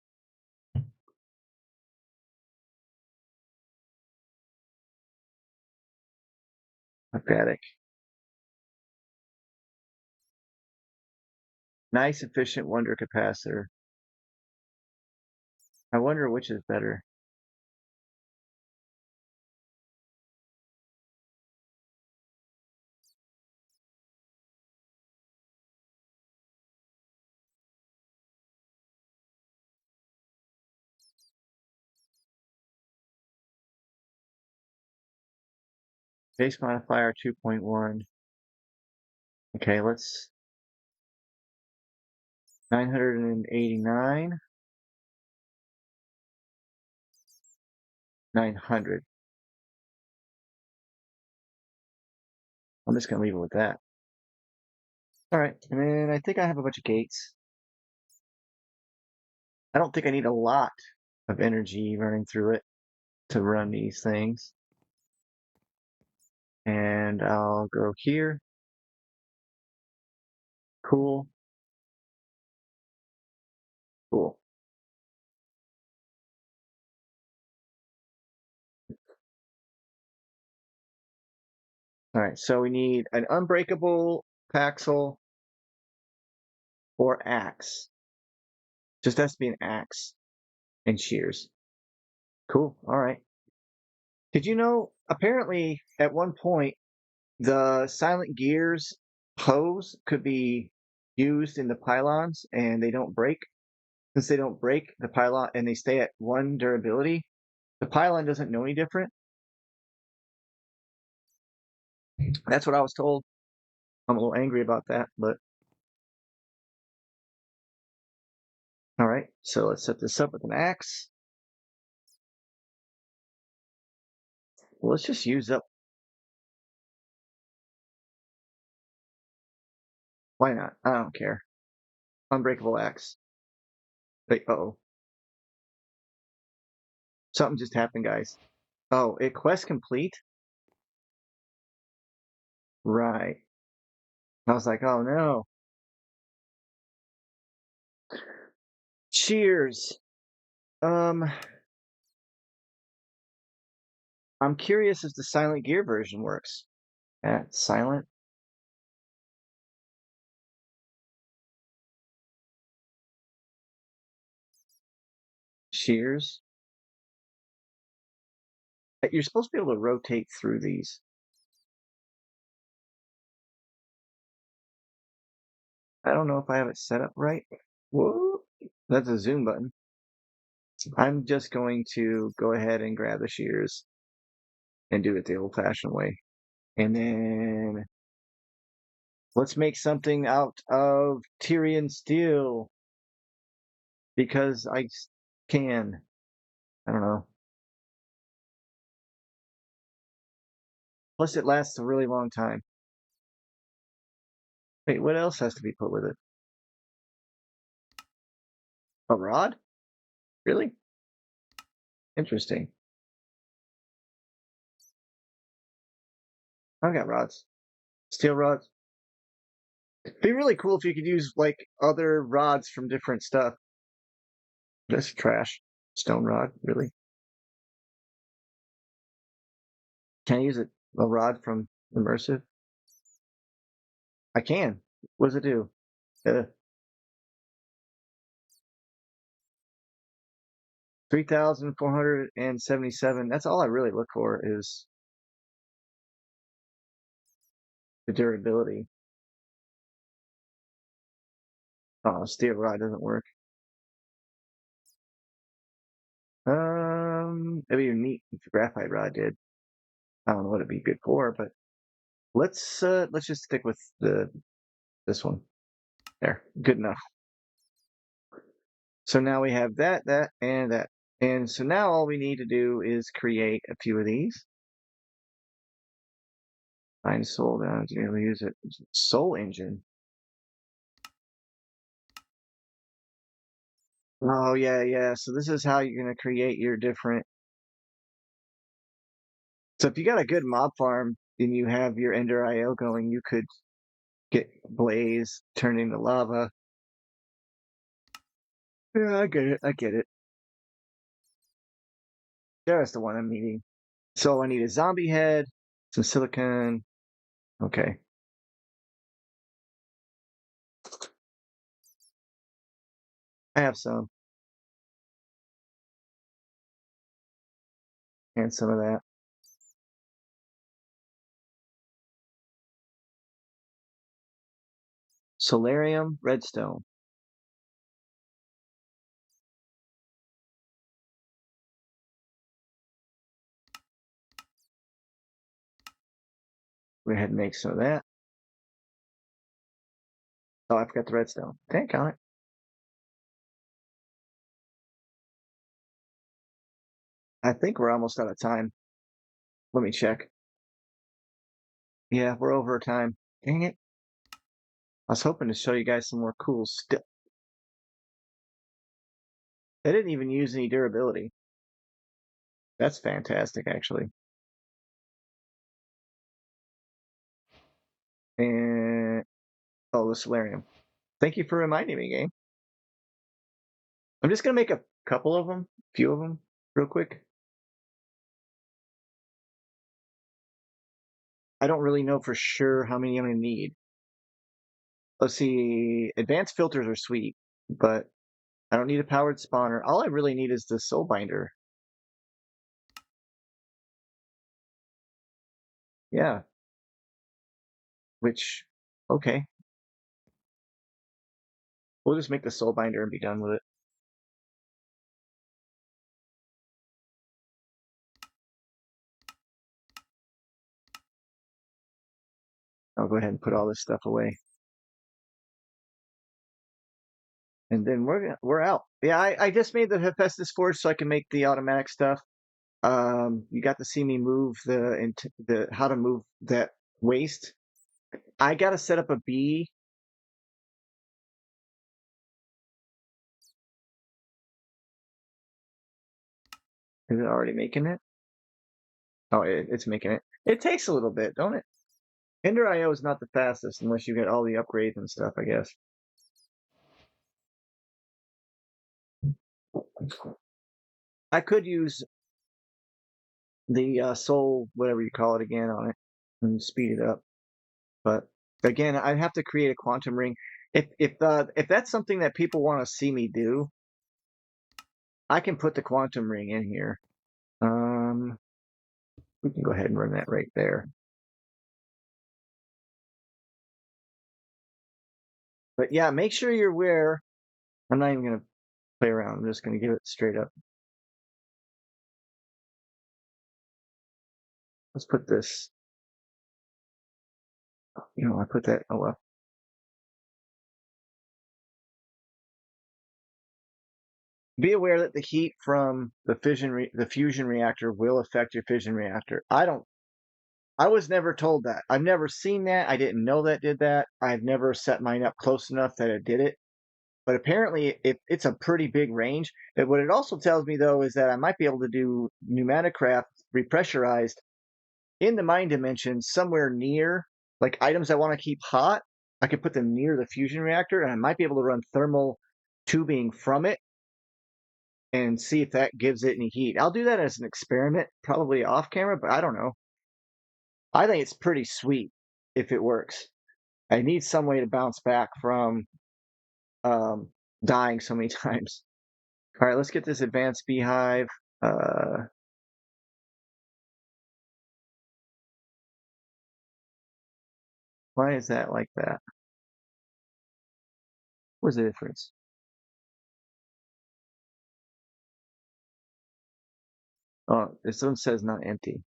Aquatic. Nice, efficient wonder capacitor. I wonder which is better. Base modifier 2.1. Okay, let's 989, 900. I'm just gonna leave it with that. All right, and then I think I have a bunch of gates. I don't think I need a lot of energy running through it to run these things. And I'll go here. Cool. Cool. All right, so we need an unbreakable Paxel or axe. Just has to be an axe and shears. Cool. All right. Did you know, apparently, at one point, the silent gears hose could be used in the pylons and they don't break? Since they don't break the pylon and they stay at one durability, the pylon doesn't know any different. That's what I was told. I'm a little angry about that, but all right. So let's set this up with an axe. Well, let's just use up. Why not? I don't care. Unbreakable axe. Wait, uh-oh. Something just happened, guys. Oh, quest complete? Right. I was like, oh no. Cheers. I'm curious if the Silent Gear version works. Silent. Shears. You're supposed to be able to rotate through these. I don't know if I have it set up right. Whoa. That's a zoom button. I'm just going to go ahead and grab the shears and do it the old-fashioned way. And then let's make something out of Tyrian steel because I can. I don't know. Plus, it lasts a really long time. Wait, what else has to be put with it? A rod? Really? Interesting. I've got rods. Steel rods. It'd be really cool if you could use like other rods from different stuff. That's trash. Stone rod, really? Can I use a rod from Immersive? I can. What does it do? 3,477. That's all I really look for is the durability. Oh, steel rod doesn't work. It'd be neat if the graphite rod did. I don't know what it'd be good for, but let's just stick with this one. There, good enough. So now we have that, and that. And so now all we need to do is create a few of these. Find soul down to be able to use it. Soul engine. Oh yeah, yeah. So this is how you're gonna create your different. So if you got a good mob farm and you have your Ender IO going, you could get blaze turned into lava. Yeah, I get it. I get it. There's the one I'm needing. So I need a zombie head, some silicon. Okay. I have some. And some of that. Solarium, redstone. Go ahead and make some of that. Oh, I forgot the redstone. Thank God. I think we're almost out of time. Let me check. Yeah, we're over time. Dang it. I was hoping to show you guys some more cool stuff. They didn't even use any durability. That's fantastic, actually. And oh, the solarium. Thank you for reminding me, game. I'm just gonna make a couple of them, a few of them, real quick. I don't really know for sure how many I'm gonna need. Let's see. Advanced filters are sweet, but I don't need a powered spawner. All I really need is the soul binder. Yeah. Which, okay. We'll just make the soul binder and be done with it. I'll go ahead and put all this stuff away. And then we're out. Yeah, I just made the Hephaestus Forge so I can make the automatic stuff. You got to see me move the how to move that waste. I got to set up a bee. Is it already making it? Oh, it's making it. It takes a little bit, don't it? Ender IO is not the fastest unless you get all the upgrades and stuff, I guess. I could use the soul, whatever you call it again on it and speed it up. But again, I'd have to create a quantum ring. If that's something that people want to see me do, I can put the quantum ring in here. We can go ahead and run that right there. But yeah, make sure you're aware. I'm not even going to play around. I'm just going to give it straight up. Let's put this. I put that. Oh well. Be aware that the heat from the fusion reactor will affect your fission reactor. I was never told that. I've never seen that. I didn't know that did that. I've never set mine up close enough that it did it. But apparently it's a pretty big range. But what it also tells me though is that I might be able to do pneumatic craft repressurized in the mine dimension somewhere near like items I want to keep hot. I could put them near the fusion reactor and I might be able to run thermal tubing from it and see if that gives it any heat. I'll do that as an experiment, probably off camera, but I don't know. I think it's pretty sweet if it works. I need some way to bounce back from dying so many times. All right, let's get this advanced beehive. Why is that like that? What's the difference? Oh, this one says not empty,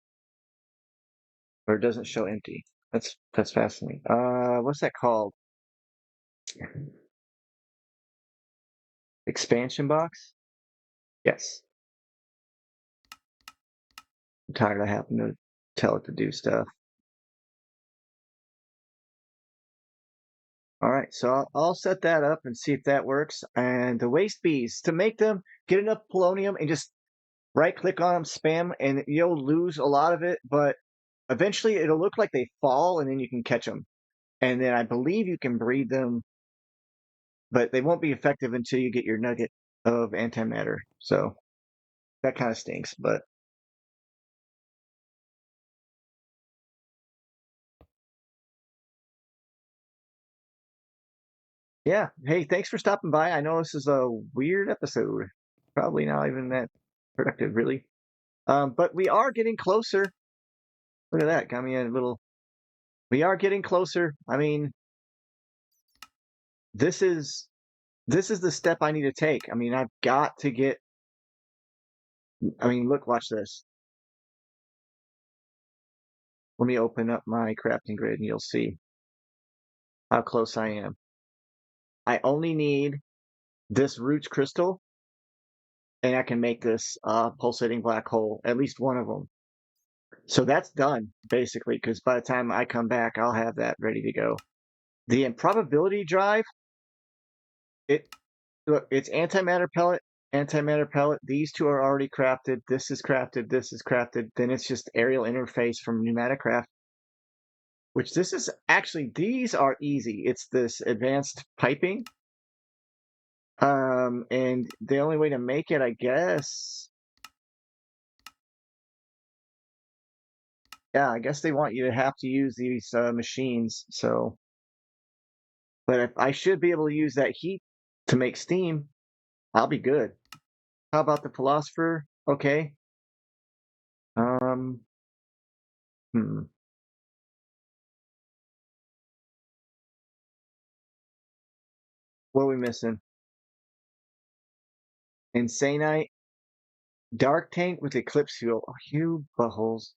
or it doesn't show empty. That's fascinating. What's that called? Expansion box? Yes. I'm tired of having to tell it to do stuff. All right, so I'll set that up and see if that works. And the waste bees, to make them, get enough polonium and just right click on them, spam, and you'll lose a lot of it, but eventually it'll look like they fall and then you can catch them. And then I believe you can breed them, but they won't be effective until you get your nugget of antimatter. So that kind of stinks, but yeah. Hey, thanks for stopping by. I know this is a weird episode. Probably not even that productive, really. But we are getting closer. Look at that. Got me a little. We are getting closer. I mean, this is this is the step I need to take. I mean, I've got to get. I mean, look, watch this. Let me open up my crafting grid, and you'll see how close I am. I only need this roots crystal, and I can make this pulsating black hole. At least one of them. So that's done basically, because by the time I come back, I'll have that ready to go. The improbability drive, it look, it's antimatter pellet. These two are already crafted. This is crafted. This is crafted. Then it's just aerial interface from pneumatic craft. Which this is actually these are easy. It's this advanced piping. And the only way to make it, I guess. Yeah, I guess they want you to have to use these machines. So, but if I should be able to use that heat to make steam, I'll be good. How about the philosopher? Okay. Um, hmm. What are we missing? Insanite, dark tank with eclipse fuel. Oh, you buttholes.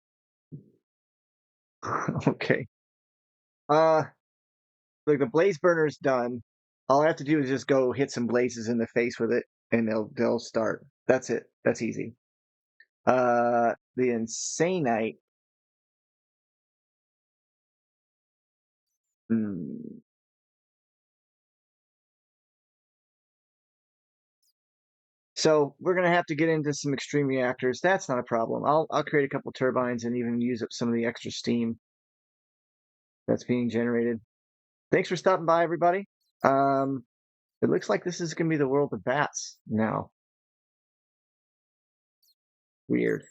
Okay. Uh, like the blaze burner's done. All I have to do is just go hit some blazes in the face with it, and they'll start. That's it. That's easy. The insanite. Hmm. So we're gonna have to get into some extreme reactors. That's not a problem. I'll create a couple turbines and even use up some of the extra steam that's being generated. Thanks for stopping by, everybody. It looks like this is gonna be the world of bats now. Weird.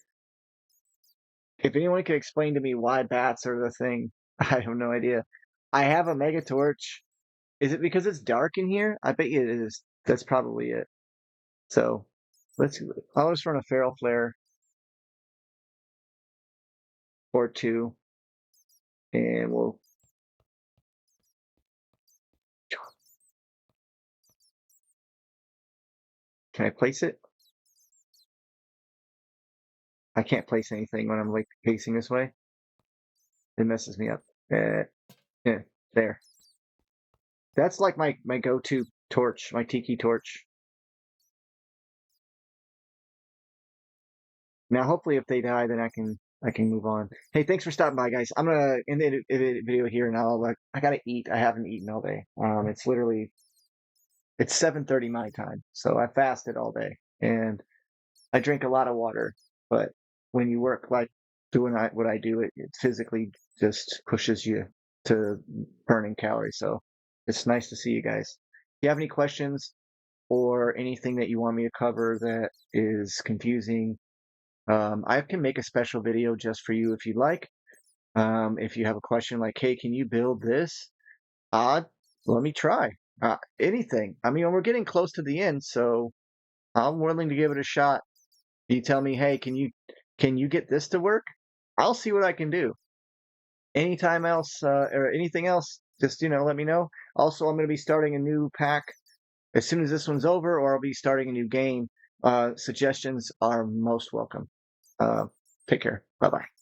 If anyone could explain to me why bats are the thing, I have no idea. I have a mega torch. Is it because it's dark in here? I bet you it is. That's probably it. So I'll just run a feral flare or two, and we'll. Can I place it? I can't place anything when I'm like facing this way. It messes me up. Yeah, there. That's like my go-to torch, my tiki torch. Now, hopefully, if they die, then I can move on. Hey, thanks for stopping by, guys. I'm gonna end the video here now. Like, I gotta eat. I haven't eaten all day. It's 7:30 my time, so I fasted all day, and I drink a lot of water. But when you work like doing what I do, it physically just pushes you to burning calories. So it's nice to see you guys. If you have any questions or anything that you want me to cover that is confusing, I can make a special video just for you if you'd like. If you have a question like, hey, can you build this? Let me try. Anything. I mean, we're getting close to the end, so I'm willing to give it a shot. You tell me, hey, can you get this to work? I'll see what I can do. Anytime else or anything else, just let me know. Also, I'm going to be starting a new pack as soon as this one's over, or I'll be starting a new game. Suggestions are most welcome. Take care. Bye bye.